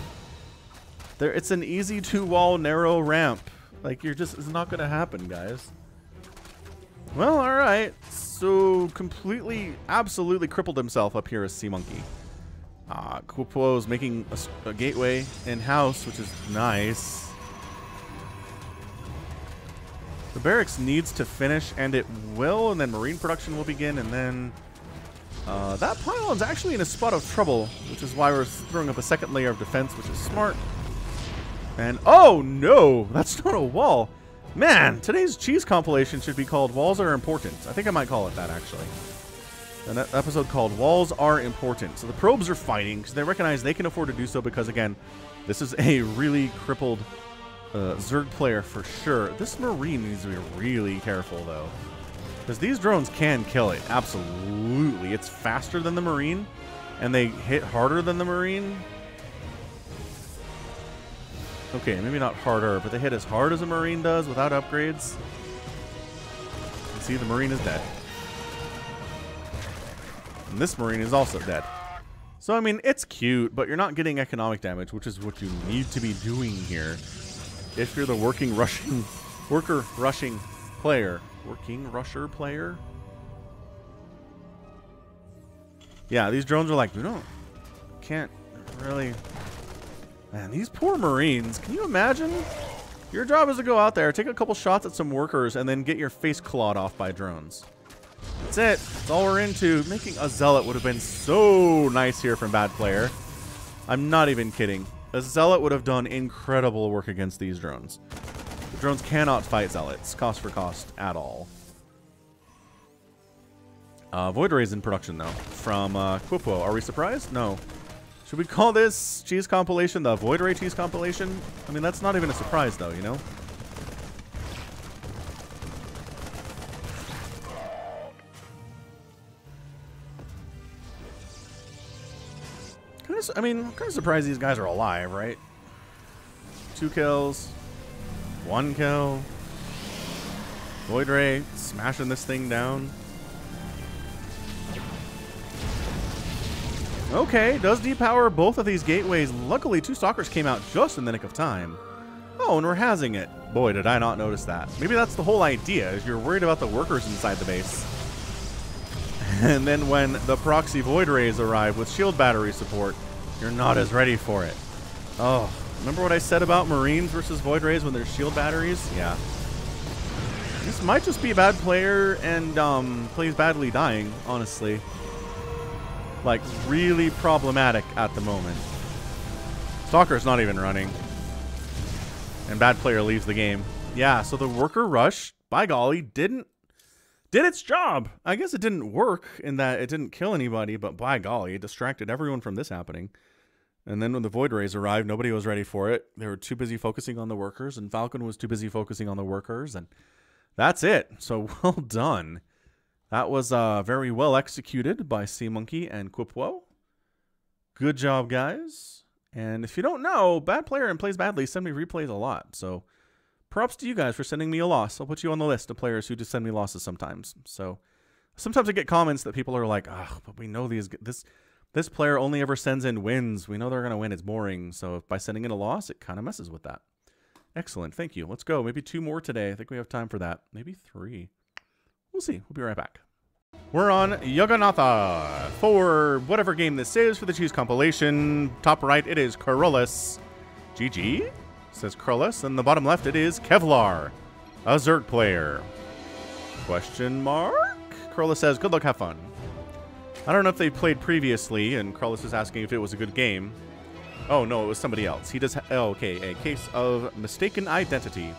It's an easy two-wall narrow ramp. Like, it's not going to happen, guys. Well, alright. So, completely, absolutely crippled himself up here as Sea Monkey. Kupo's making a gateway in-house, which is nice. The barracks needs to finish, and it will, and then marine production will begin, and then that pylon's actually in a spot of trouble, which is why we're throwing up a second layer of defense, which is smart. And, oh no, that's not a wall. Man, today's cheese compilation should be called Walls Are Important. I think I might call it that, actually. An episode called Walls Are Important. So the probes are fighting because they recognize they can afford to do so because, again, this is a really crippled Zerg player for sure. This Marine needs to be really careful, though. Because these drones can kill it. Absolutely. It's faster than the Marine, and they hit harder than the Marine. Okay, maybe not harder, but they hit as hard as a Marine does without upgrades. You see, the Marine is dead. And this Marine is also dead. So, I mean, it's cute, but you're not getting economic damage, which is what you need to be doing here. If you're the worker rushing player. Working rusher player? Yeah, these drones are like, can't really... Man, these poor Marines. Can you imagine? Your job is to go out there, take a couple shots at some workers, and then get your face clawed off by drones. That's it. That's all we're into. Making a Zealot would have been so nice here from Bad Player. I'm not even kidding. A Zealot would have done incredible work against these drones. The drones cannot fight Zealots, cost for cost, at all. Void Ray is in production, though, from Kupo. Are we surprised? No. Should we call this cheese compilation the Void Ray cheese compilation? I mean, that's not even a surprise, though, you know? I'm kind of surprised these guys are alive, right? 2 kills. 1 kill. Void Ray smashing this thing down. Okay, does depower both of these gateways. Luckily, 2 stalkers came out just in the nick of time. Oh, and we're hazing it. Boy, did I not notice that. Maybe that's the whole idea, is you're worried about the workers inside the base. And then when the proxy void rays arrive with shield battery support, you're not as ready for it. Oh, remember what I said about Marines versus void rays when there's shield batteries? Yeah. This might just be a bad player and plays badly dying, honestly. Like, really problematic at the moment. Stalker's not even running. And bad player leaves the game. Yeah, so the worker rush, by golly, did its job. I guess it didn't work in that it didn't kill anybody, but by golly, it distracted everyone from this happening. And then when the void rays arrived, nobody was ready for it. They were too busy focusing on the workers, and Falcon was too busy focusing on the workers, and that's it. So well done. That was very well executed by Sea Monkey and Quipwo. Good job, guys. And if you don't know, bad player and plays badly send me replays a lot. So props to you guys for sending me a loss. I'll put you on the list of players who just send me losses sometimes. So sometimes I get comments that people are like, oh, but we know this player only ever sends in wins. We know they're going to win. It's boring. So by sending in a loss, it kind of messes with that. Excellent. Thank you. Let's go. Maybe 2 more today. I think we have time for that. Maybe 3. We'll see. We'll be right back. We're on Yoganatha for whatever game this is for the Cheese compilation. Top right, it is Corollas. GG, says Corollas. And the bottom left, it is Kevlar, a Zerg player. Question mark? Corollas says, good luck, have fun. I don't know if they played previously, and Corollas is asking if it was a good game. Oh, no, it was somebody else. He does, oh, okay, a case of mistaken identity.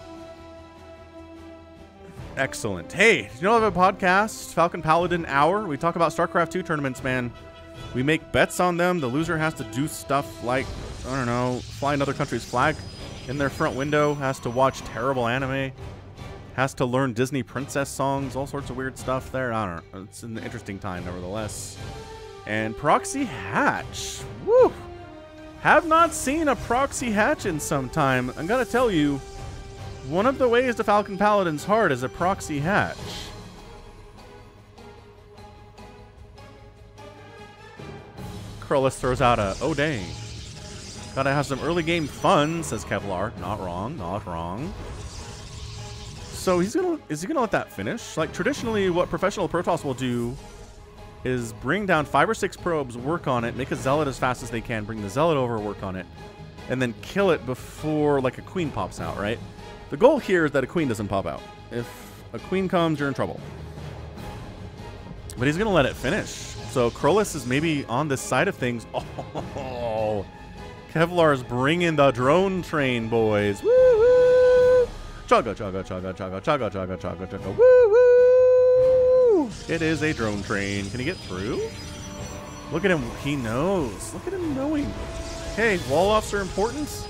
Excellent. Hey, did you know I have a podcast, Falcon Paladin Hour? We talk about StarCraft 2 tournaments, man. We make bets on them. The loser has to do stuff like, I don't know, fly another country's flag in their front window, has to watch terrible anime, has to learn Disney princess songs, all sorts of weird stuff there. I don't know. It's an interesting time, nevertheless. And Proxy Hatch. Woo! Have not seen a Proxy Hatch in some time. I'm going to tell you, one of the ways to Falcon Paladin's heart is a Proxy Hatch. Corollas throws out a, oh dang. Gotta have some early game fun, says Kevlar. Not wrong, not wrong. So is he gonna let that finish? Like traditionally what professional Protoss will do is bring down 5 or 6 probes, work on it, make a zealot as fast as they can, bring the zealot over, work on it, and then kill it before like a queen pops out, right? The goal here is that a queen doesn't pop out. If a queen comes, you're in trouble. But he's going to let it finish. So Corollas is maybe on this side of things. Oh, Kevlar's bringing the drone train, boys. Woo-hoo! Chugga, chugga, chugga, chugga, chugga, chugga, chugga, chugga. Woo-hoo! It is a drone train. Can he get through? Look at him. He knows. Look at him knowing. Hey, wall-offs are important.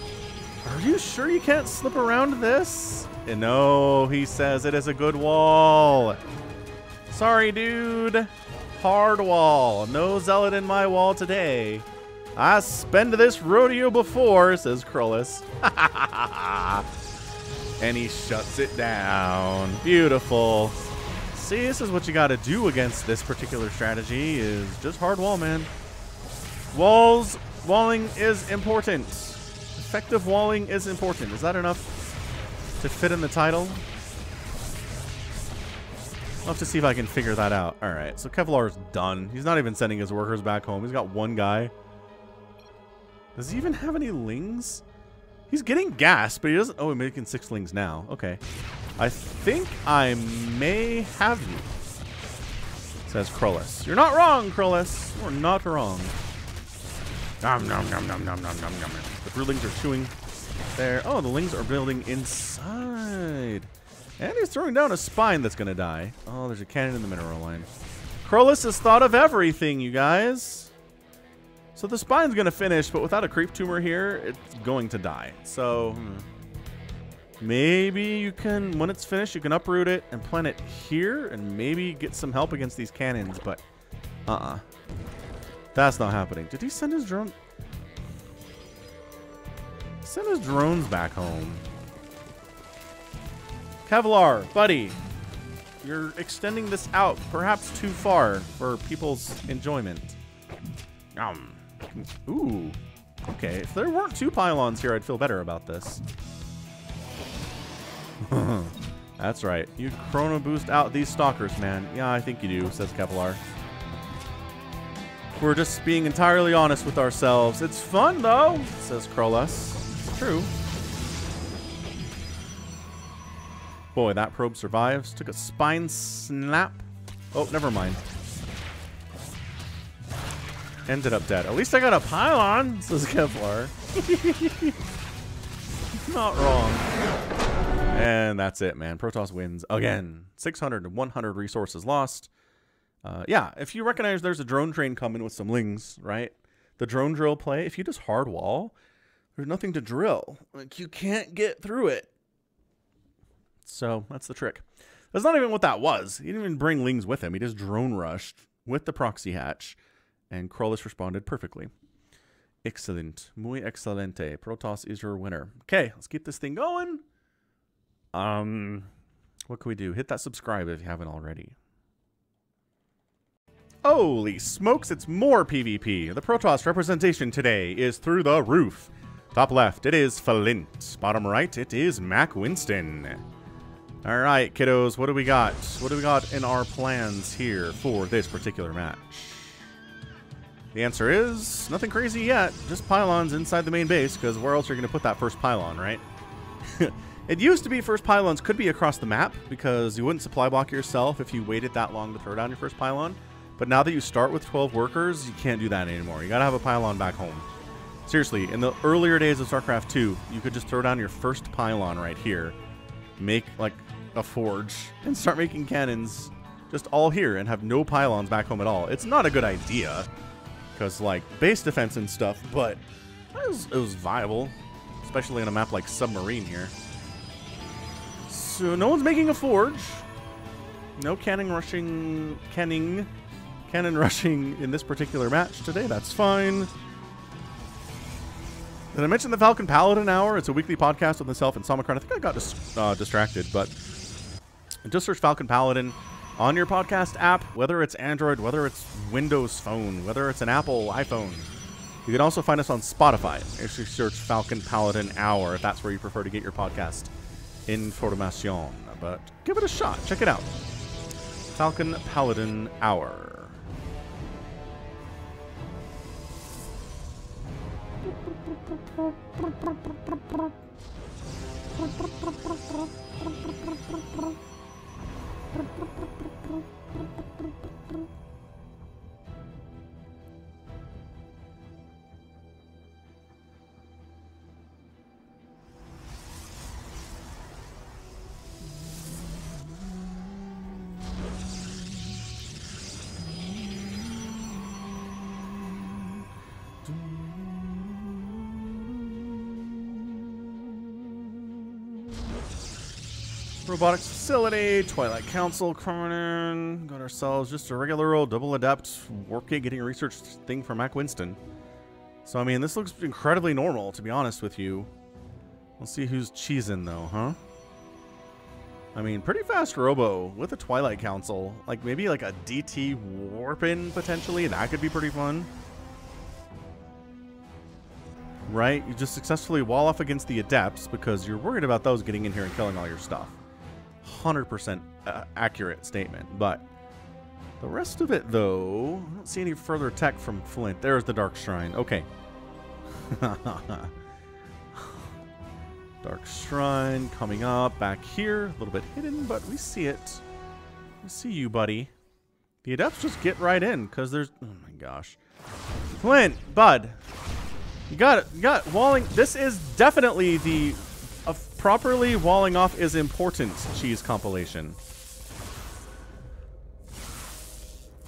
Are you sure you can't slip around this? And no, he says it is a good wall. Sorry, dude. Hard wall. No zealot in my wall today. I spent this rodeo before, says Corollas. And he shuts it down. Beautiful. See, this is what you got to do against this particular strategy is just hard wall, man. Walling is important. Effective walling is important. Is that enough to fit in the title? I'll have to see if I can figure that out. All right, so Kevlar's done. He's not even sending his workers back home. He's got 1 guy. Does he even have any lings? He's getting gas, but he doesn't. Oh, he's making 6 lings now. Okay. I think I may have you, says Corollas. You're not wrong, Corollas. You're not wrong. Nom, nom, nom, nom, nom, nom, nom, nom. The broodlings are chewing there. Oh, the lings are building inside. And he's throwing down a spine that's going to die. Oh, there's a cannon in the mineral line. Corollas has thought of everything, you guys. So the spine's going to finish, but without a creep tumor here, it's going to die. So maybe you can, when it's finished, you can uproot it and plant it here and maybe get some help against these cannons, but that's not happening. Did he send his drone? Send his drones back home. Kevlar, buddy, you're extending this out perhaps too far for people's enjoyment. Ooh. Okay, if there weren't 2 pylons here, I'd feel better about this. That's right. You chrono boost out these stalkers, man. Yeah, I think you do, says Kevlar. We're just being entirely honest with ourselves. It's fun, though, says Krolus. It's true. Boy, that probe survives. Took a spine snap. Oh, never mind. Ended up dead. At least I got a pylon, says Kevlar. Not wrong. And that's it, man. Protoss wins again. 600 to 100 resources lost. Yeah, if you recognize there's a drone train coming with some lings, right? The drone drill play, if you just hard wall, there's nothing to drill. Like, you can't get through it. So that's the trick. That's not even what that was. He didn't even bring lings with him. He just drone rushed with the proxy hatch. And Krolus responded perfectly. Excellent. Muy excelente. Protoss is your winner. Okay, let's keep this thing going. What can we do? Hit that subscribe if you haven't already. Holy smokes, it's more PvP. The Protoss representation today is through the roof. Top left, it is Flint. Bottom right, it is Mac Winston. All right, kiddos, what do we got? What do we got in our plans here for this particular match? The answer is nothing crazy yet. Just pylons inside the main base, because where else are you going to put that first pylon, right? It used to be first pylons could be across the map, because you wouldn't supply block yourself if you waited that long to throw down your first pylon. But now that you start with 12 workers, you can't do that anymore. You got to have a pylon back home. Seriously, in the earlier days of StarCraft 2, you could just throw down your first pylon right here, make like a forge, and start making cannons just all here and have no pylons back home at all. It's not a good idea. Because, like, base defense and stuff, but it was viable. Especially on a map like Submarine here. So, no one's making a forge. No cannon rushing in this particular match today. That's fine. Did I mention the Falcon Paladin Hour? It's a weekly podcast with myself and Somicron. I think I got distracted, but just search Falcon Paladin on your podcast app, whether it's Android, whether it's Windows Phone, whether it's an Apple iPhone. You can also find us on Spotify if you search Falcon Paladin Hour, if that's where you prefer to get your podcast information. But give it a shot. Check it out. Falcon Paladin Hour. Robotics facility, Twilight Council coming in. Got ourselves just a regular old double adept working, getting a research thing for Mac Winston. So, I mean, this looks incredibly normal, to be honest with you. We'll see who's cheesing, though, huh? I mean, pretty fast robo with a Twilight Council. Like, maybe like a DT warp-in, potentially. That could be pretty fun. Right? You just successfully wall off against the adepts because you're worried about those getting in here and killing all your stuff. 100% accurate statement, but the rest of it, though, I don't see any further tech from Flint. There's the Dark Shrine. Okay. Dark Shrine coming up back here. A little bit hidden, but we see it. We see you, buddy. The adepts just get right in because there's... Oh, my gosh. Flint, bud. You got it. You got walling. This is definitely the... properly walling off is important cheese compilation.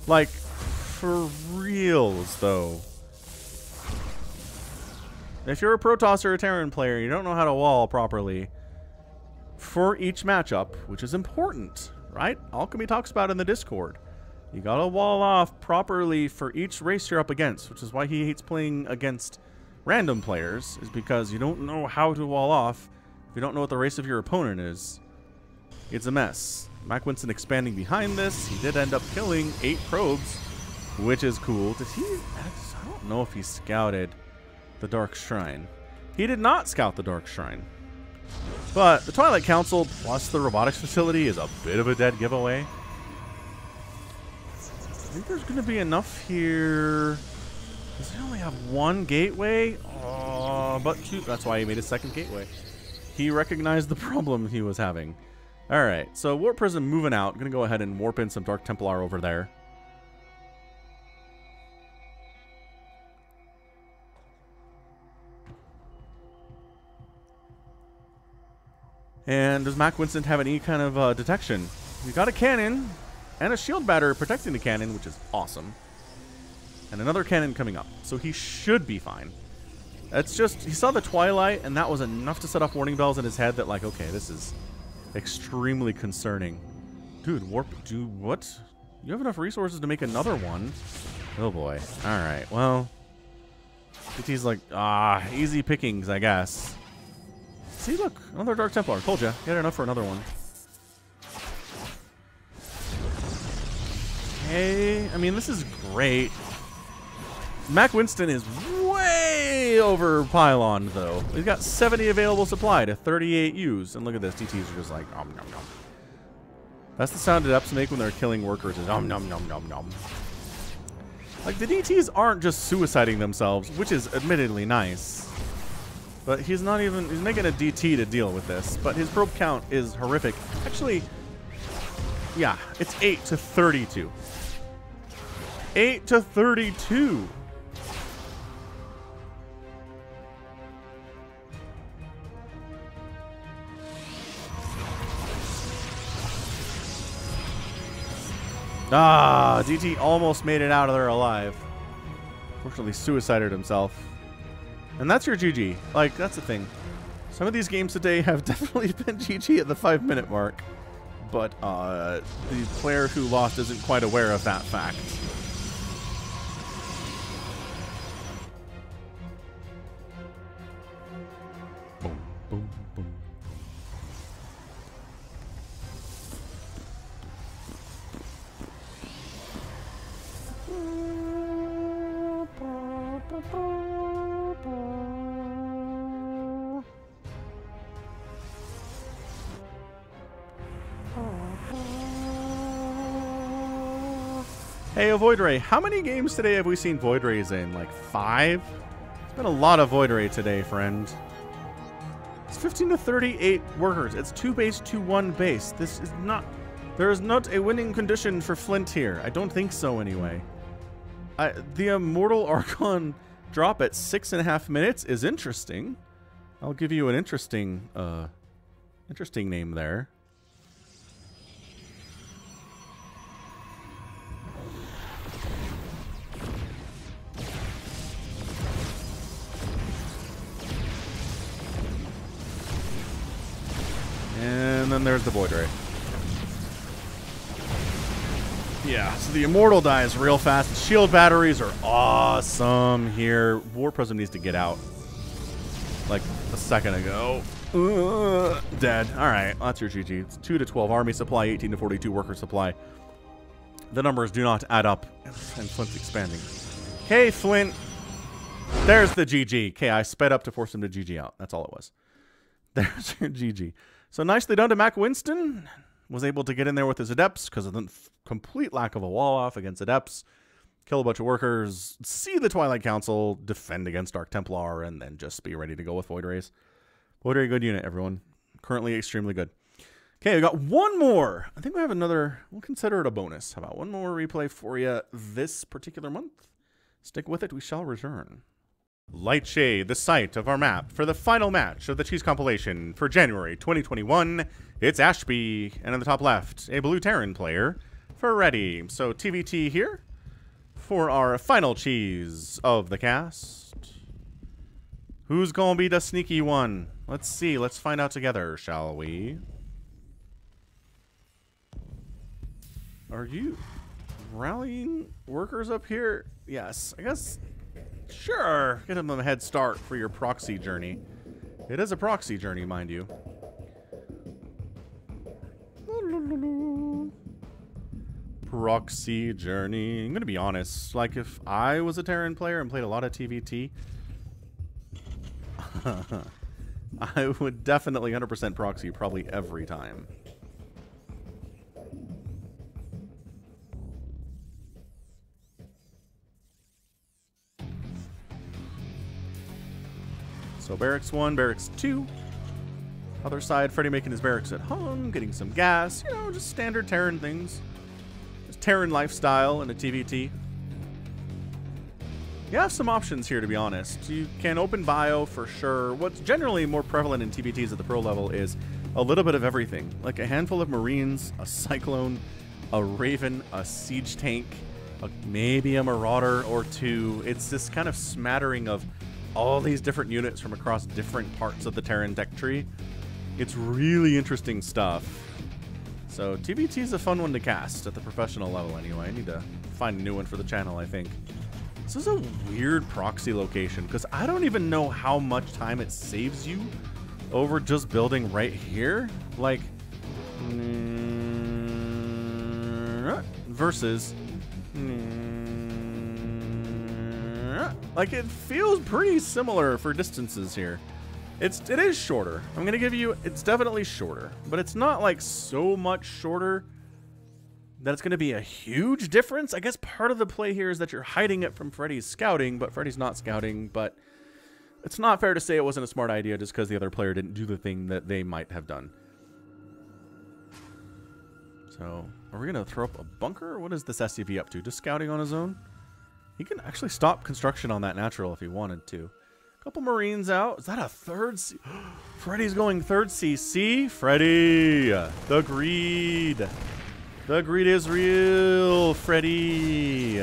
Like, for reals, though. If you're a Protoss or a Terran player, you don't know how to wall properly for each matchup, which is important, right? Alchemy talks about it in the Discord. You gotta wall off properly for each race you're up against, which is why he hates playing against random players, is because you don't know how to wall off. If you don't know what the race of your opponent is, it's a mess. Mac Winston expanding behind this. He did end up killing 8 probes, which is cool. Did he... I don't know if he scouted the Dark Shrine. He did not scout the Dark Shrine. But the Twilight Council plus the robotics facility is a bit of a dead giveaway. I think there's going to be enough here. Does he only have one gateway? Oh, but cute. That's why he made a second gateway. He recognized the problem he was having. All right, so Warp Prism moving out. I'm going to go ahead and warp in some Dark Templar over there. And does Mac Winston have any kind of detection? We got a cannon and a shield batter protecting the cannon, which is awesome. And another cannon coming up. So he should be fine. That's just, he saw the Twilight, and that was enough to set off warning bells in his head that, like, okay, this is extremely concerning. Dude, what? You have enough resources to make another one? Oh boy. Alright, well. DT's like, easy pickings, I guess. See, look, another Dark Templar. Told you, he had enough for another one. Hey, I mean, this is great. Mac Winston is way over Pylon, though. He's got 70 available supply to 38 use. And look at this, DTs are just like, nom nom nom. That's the sound adepts make when they're killing workers, is nom nom nom nom nom. Like, the DTs aren't just suiciding themselves, which is admittedly nice. But he's not even, he's making a DT to deal with this. But his probe count is horrific. Actually, yeah, it's 8 to 32. 8 to 32. DT almost made it out of there alive. Fortunately, suicided himself. And that's your GG. Like, that's the thing. Some of these games today have definitely been GG at the 5-minute mark. But the player who lost isn't quite aware of that fact. Boom, boom, boom. Hey, Void Ray, how many games today have we seen Void Rays in? Like 5? It's been a lot of Void Ray today, friend. It's 15 to 38 workers. It's 2 base, 2-1 base. This is not... There is not a winning condition for Flint here. I don't think so, anyway. The Immortal Archon drop at 6.5 minutes is interesting. I'll give you an interesting name there. And then there's the Void Ray. Yeah, so the Immortal dies real fast. The shield batteries are awesome here. War Prism needs to get out. Like a second ago. Dead. Alright, that's your GG. It's 2 to 12 army supply, 18 to 42 worker supply. The numbers do not add up. And Flint's expanding. Okay, Flint. There's the GG. Okay, I sped up to force him to GG out. That's all it was. There's your GG. So nicely done to Mac Winston. Was able to get in there with his adepts because of the complete lack of a wall off against adepts. Kill a bunch of workers. See the Twilight Council. Defend against Dark Templar. And then just be ready to go with Void Rays. Void Ray, good unit, everyone. Currently extremely good. Okay, we got one more. I think we have another. We'll consider it a bonus. How about one more replay for you this particular month? Stick with it. We shall return. Lightshade, the site of our map for the final match of the Cheese compilation for January 2021. It's Ashby, and in the top left, a Blue Terran player for Ready. So TVT here for our final cheese of the cast. Who's gonna be the sneaky one? Let's see. Let's find out together, shall we? Are you rallying workers up here? Yes, I guess. Sure, get them a head start for your proxy journey. It is a proxy journey, mind you. proxy journey. I'm gonna be honest. Like, if I was a Terran player and played a lot of TVT, I would definitely 100% proxy probably every time. So barracks 1, barracks 2. Other side, Freddy making his barracks at home, getting some gas, you know, just standard Terran things. Just Terran lifestyle in a TVT. You have some options here, to be honest. You can open bio for sure. What's generally more prevalent in TVTs at the pro level is a little bit of everything. Like a handful of Marines, a Cyclone, a Raven, a Siege Tank, maybe a Marauder or two. It's this kind of smattering of all these different units from across different parts of the Terran deck tree. It's really interesting stuff. So TVT is a fun one to cast at the professional level anyway. I need to find a new one for the channel, I think. This is a weird proxy location because I don't even know how much time it saves you over just building right here. Like, versus... like, it feels pretty similar for distances here. It is shorter. I'm gonna give you, it's definitely shorter, but it's not like so much shorter that it's gonna be a huge difference. I guess part of the play here is that you're hiding it from Freddy's scouting, but Freddy's not scouting, but it's not fair to say it wasn't a smart idea just because the other player didn't do the thing that they might have done. So, are we gonna throw up a bunker? What is this SCV up to? Just scouting on his own? He can actually stop construction on that natural if he wanted to. Couple Marines out. Is that a third C? Freddy's going third CC. Freddy. The greed. The greed is real, Freddy.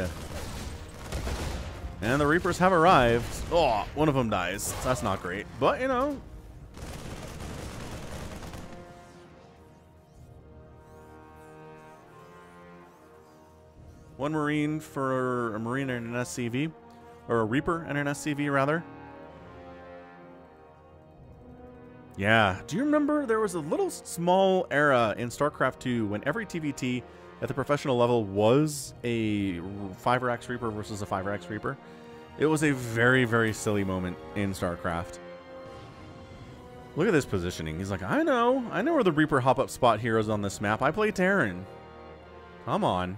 And the Reapers have arrived. Oh, one of them dies. That's not great. But, you know. One Marine for a Marine and an SCV. Or a Reaper and an SCV, rather. Yeah. Do you remember there was a little small era in StarCraft 2 when every TVT at the professional level was a 5-Rax Reaper versus a 5-Rax Reaper? It was a very, very silly moment in StarCraft. Look at this positioning. He's like, I know where the Reaper hop-up spot here is on this map. I play Terran. Come on.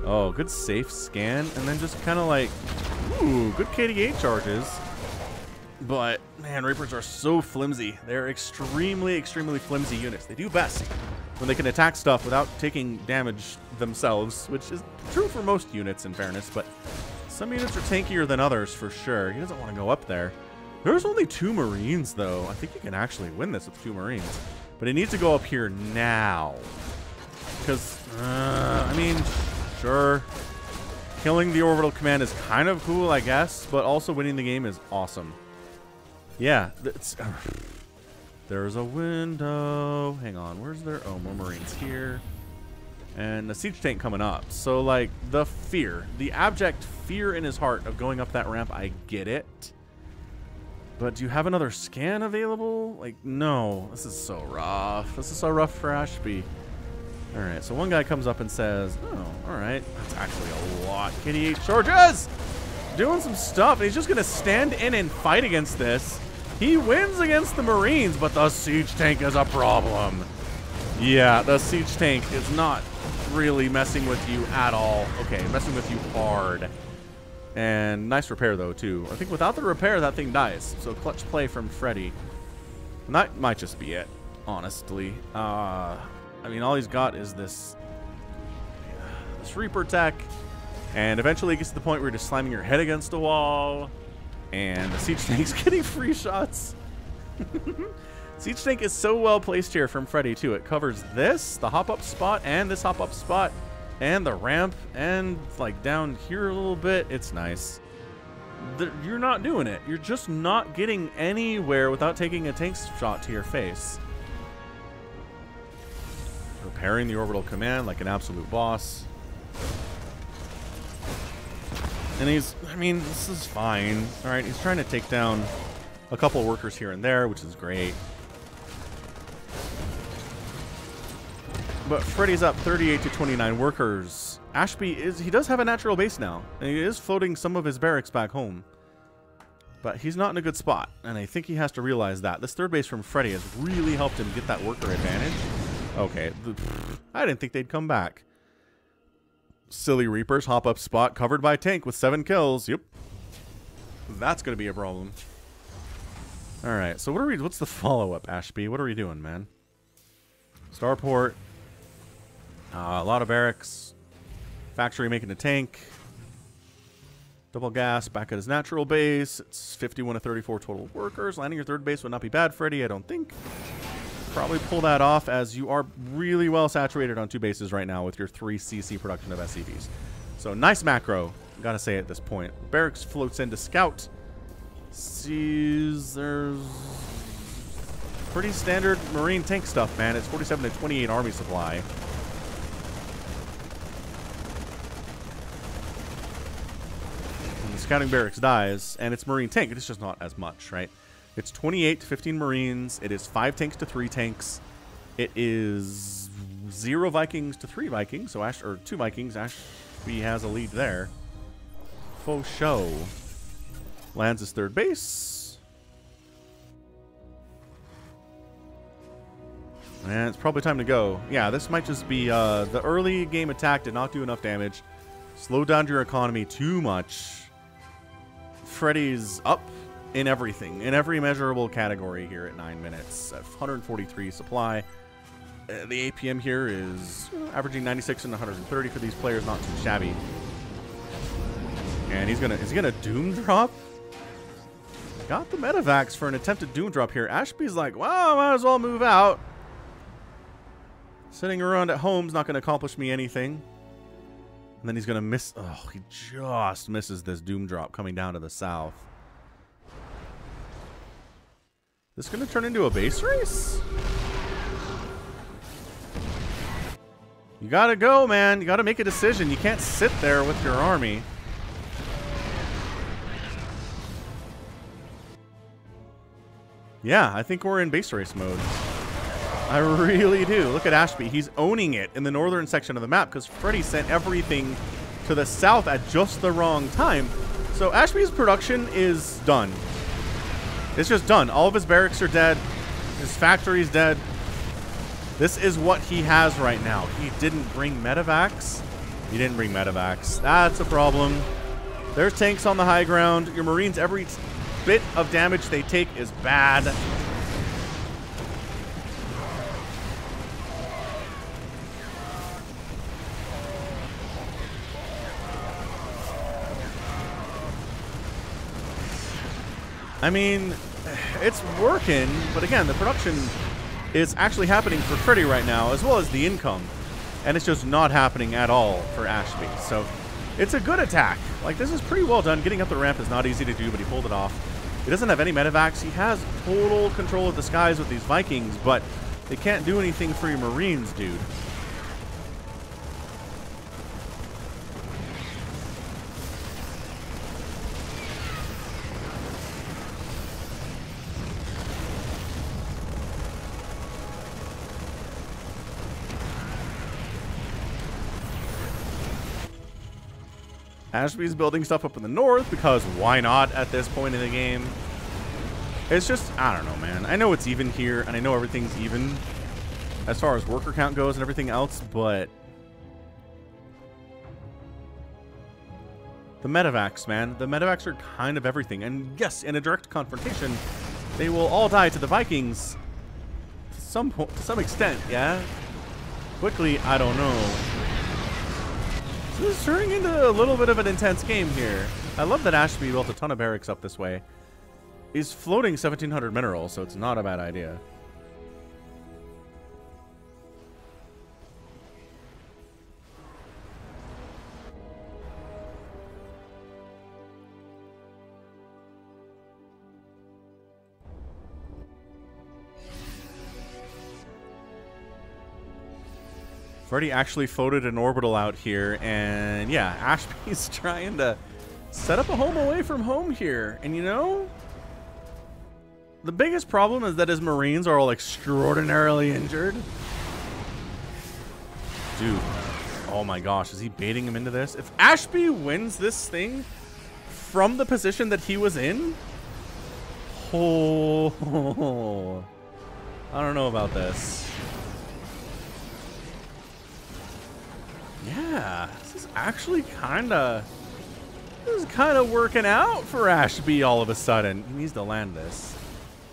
Oh, good safe scan, and then just kind of like, ooh, good KDA charges. But, man, Reapers are so flimsy. They're extremely, extremely flimsy units. They do best when they can attack stuff without taking damage themselves, which is true for most units, in fairness, but some units are tankier than others, for sure. He doesn't want to go up there. There's only 2 Marines, though. I think he can actually win this with 2 Marines. But he needs to go up here now. Because, I mean... Sure, killing the orbital command is kind of cool, I guess, but also winning the game is awesome. Yeah, there's a window. Hang on, where's there? Oh, more Marines here. And the siege tank coming up. So, like, the fear, the abject fear in his heart of going up that ramp, I get it. But do you have another scan available? Like, no. This is so rough. This is so rough for Ashby. Alright, so one guy comes up and says, oh, alright, that's actually a lot. KD8 charges! Doing some stuff. He's just going to stand in and fight against this. He wins against the Marines, but the siege tank is a problem. Yeah, the siege tank is not really messing with you at all. Okay, messing with you hard. And nice repair, though, too. I think without the repair, that thing dies. So clutch play from Freddy. And that might just be it, honestly. I mean, all he's got is this Reaper tech, and eventually it gets to the point where you're just slamming your head against a wall, and the siege tank's getting free shots. Siege tank is so well placed here from Freddy, too. It covers this, the hop-up spot, and this hop-up spot, and the ramp, and, like, down here a little bit. It's nice. You're not doing it. You're just not getting anywhere without taking a tank shot to your face. Repairing the orbital command like an absolute boss. And he's, I mean, this is fine. Alright, he's trying to take down a couple workers here and there, which is great. But Freddy's up 38 to 29 workers. Ashby he does have a natural base now, and he is floating some of his barracks back home. But he's not in a good spot, and I think he has to realize that. This third base from Freddy has really helped him get that worker advantage. Okay, I didn't think they'd come back. Silly Reapers, hop up spot, covered by tank with 7 kills. Yep. That's going to be a problem. Alright, so what's the follow-up, Ashby? What are we doing, man? Starport. A lot of barracks. Factory making a tank. Double gas back at his natural base. It's 51 to 34 total workers. Landing your third base would not be bad, Freddy, I don't think. Probably pull that off, as you are really well saturated on 2 bases right now with your 3 CC production of SCVs. So nice macro, gotta say at this point. Barracks floats into scout. Sees there's pretty standard marine tank stuff, man. It's 47 to 28 army supply. And the scouting barracks dies, and it's marine tank. It's just not as much, right? It's 28 to 15 Marines. It is 5 tanks to 3 tanks. It is 0 Vikings to 3 Vikings. So 2 Vikings. Ashby has a lead there. Faux show. Lands his third base. And it's probably time to go. Yeah, this might just be the early game attack did not do enough damage. Slowed down your economy too much. Freddy's up in everything, in every measurable category here at 9 minutes. 143 supply. The APM here is averaging 96 and 130 for these players, not too shabby. And is he gonna doom drop? Got the medevacs for an attempted doom drop here. Ashby's like, well, I might as well move out. Sitting around at home's not gonna accomplish me anything. And then he's gonna miss. Oh, he just misses this doom drop coming down to the south. This gonna turn into a base race? You gotta go, man. You gotta make a decision. You can't sit there with your army. Yeah, I think we're in base race mode. I really do. Look at Ashby. He's owning it in the northern section of the map because Freddy sent everything to the south at just the wrong time. So Ashby's production is done. It's just done. All of his barracks are dead. His factory's dead. This is what he has right now. He didn't bring medevacs. He didn't bring medevacs. That's a problem. There's tanks on the high ground. Your Marines, every bit of damage they take is bad. I mean, it's working, but again, the production is actually happening for Freddy right now, as well as the income. And it's just not happening at all for Ashby. So it's a good attack. Like, this is pretty well done. Getting up the ramp is not easy to do, but he pulled it off. He doesn't have any medevacs. He has total control of the skies with these Vikings, but they can't do anything for your Marines, dude. Ashby's building stuff up in the north because why not at this point in the game? It's just, I don't know, man. I know it's even here, and I know everything's even as far as worker count goes and everything else, but the medevacs, man. The medevacs are kind of everything. And yes, in a direct confrontation, they will all die to the Vikings to some extent, yeah? Quickly, I don't know. So this is turning into a little bit of an intense game here. I love that Ashby built a ton of barracks up this way. He's floating 1,700 minerals, so it's not a bad idea. Freddy actually floated an orbital out here, and yeah, Ashby's trying to set up a home away from home here. And you know, The biggest problem is that his Marines are all extraordinarily injured. Dude. Oh my gosh, is he baiting him into this? If Ashby wins this thing from the position that he was in, oh, I don't know about this. Yeah, this is actually kind of working out for Ashby all of a sudden. He needs to land this.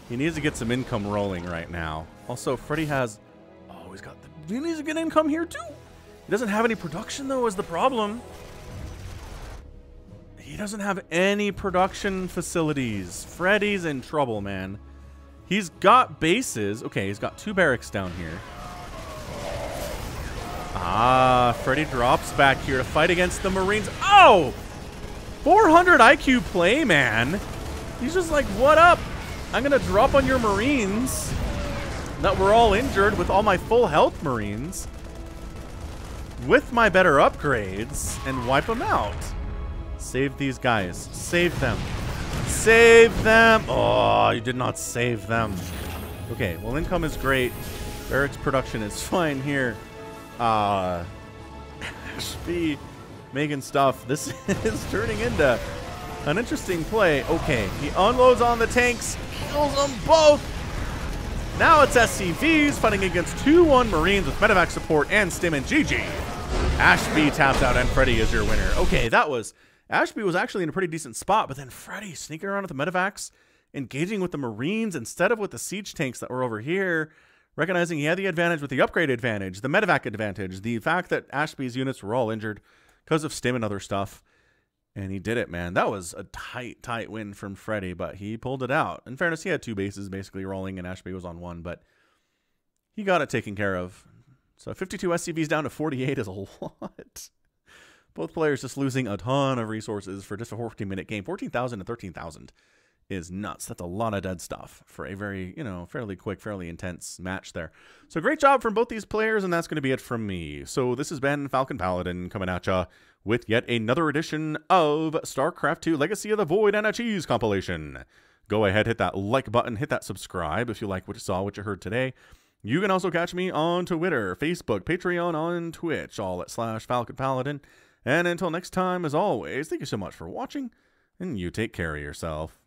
He needs to get some income rolling right now. Also, Freddy has, oh, he needs to get income here too. He doesn't have any production though, is the problem. He doesn't have any production facilities. Freddy's in trouble, man. He's got bases. Okay, he's got 2 barracks down here. Ah, Freddy drops back here to fight against the Marines. Oh! 400 IQ play, man. He's just like, what up? I'm going to drop on your Marines that were all injured with all my full health Marines with my better upgrades and wipe them out. Save these guys. Save them. Save them. Oh, you did not save them. Okay, well, income is great. Barracks production is fine here. Ashby making stuff. This is turning into an interesting play. Okay, he unloads on the tanks, kills them both. Now it's SCVs fighting against 2-1 Marines with medevac support and stim and GG. Ashby taps out and Freddy is your winner. Okay, that was... Ashby was actually in a pretty decent spot, but then Freddy sneaking around with the medevacs, engaging with the Marines instead of with the siege tanks that were over here, recognizing he had the advantage with the upgrade advantage, the medevac advantage, the fact that Ashby's units were all injured because of stim and other stuff. And he did it, man. That was a tight win from Freddy, but he pulled it out. In fairness, he had 2 bases basically rolling, and Ashby was on 1, but he got it taken care of. So 52 SCVs down to 48 is a lot. Both players just losing a ton of resources for just a 14-minute game. 14,000 to 13,000 is nuts. That's a lot of dead stuff for a very, fairly quick, fairly intense match there. So great job from both these players, and that's going to be it from me. So this has been Falcon Paladin coming at ya with yet another edition of StarCraft 2 Legacy of the Void and a Cheese compilation. Go ahead, hit that like button, hit that subscribe if you like what you saw, what you heard today. You can also catch me on Twitter, Facebook, Patreon, on Twitch, all at /FalconPaladin. And until next time, as always, thank you so much for watching, and you take care of yourself.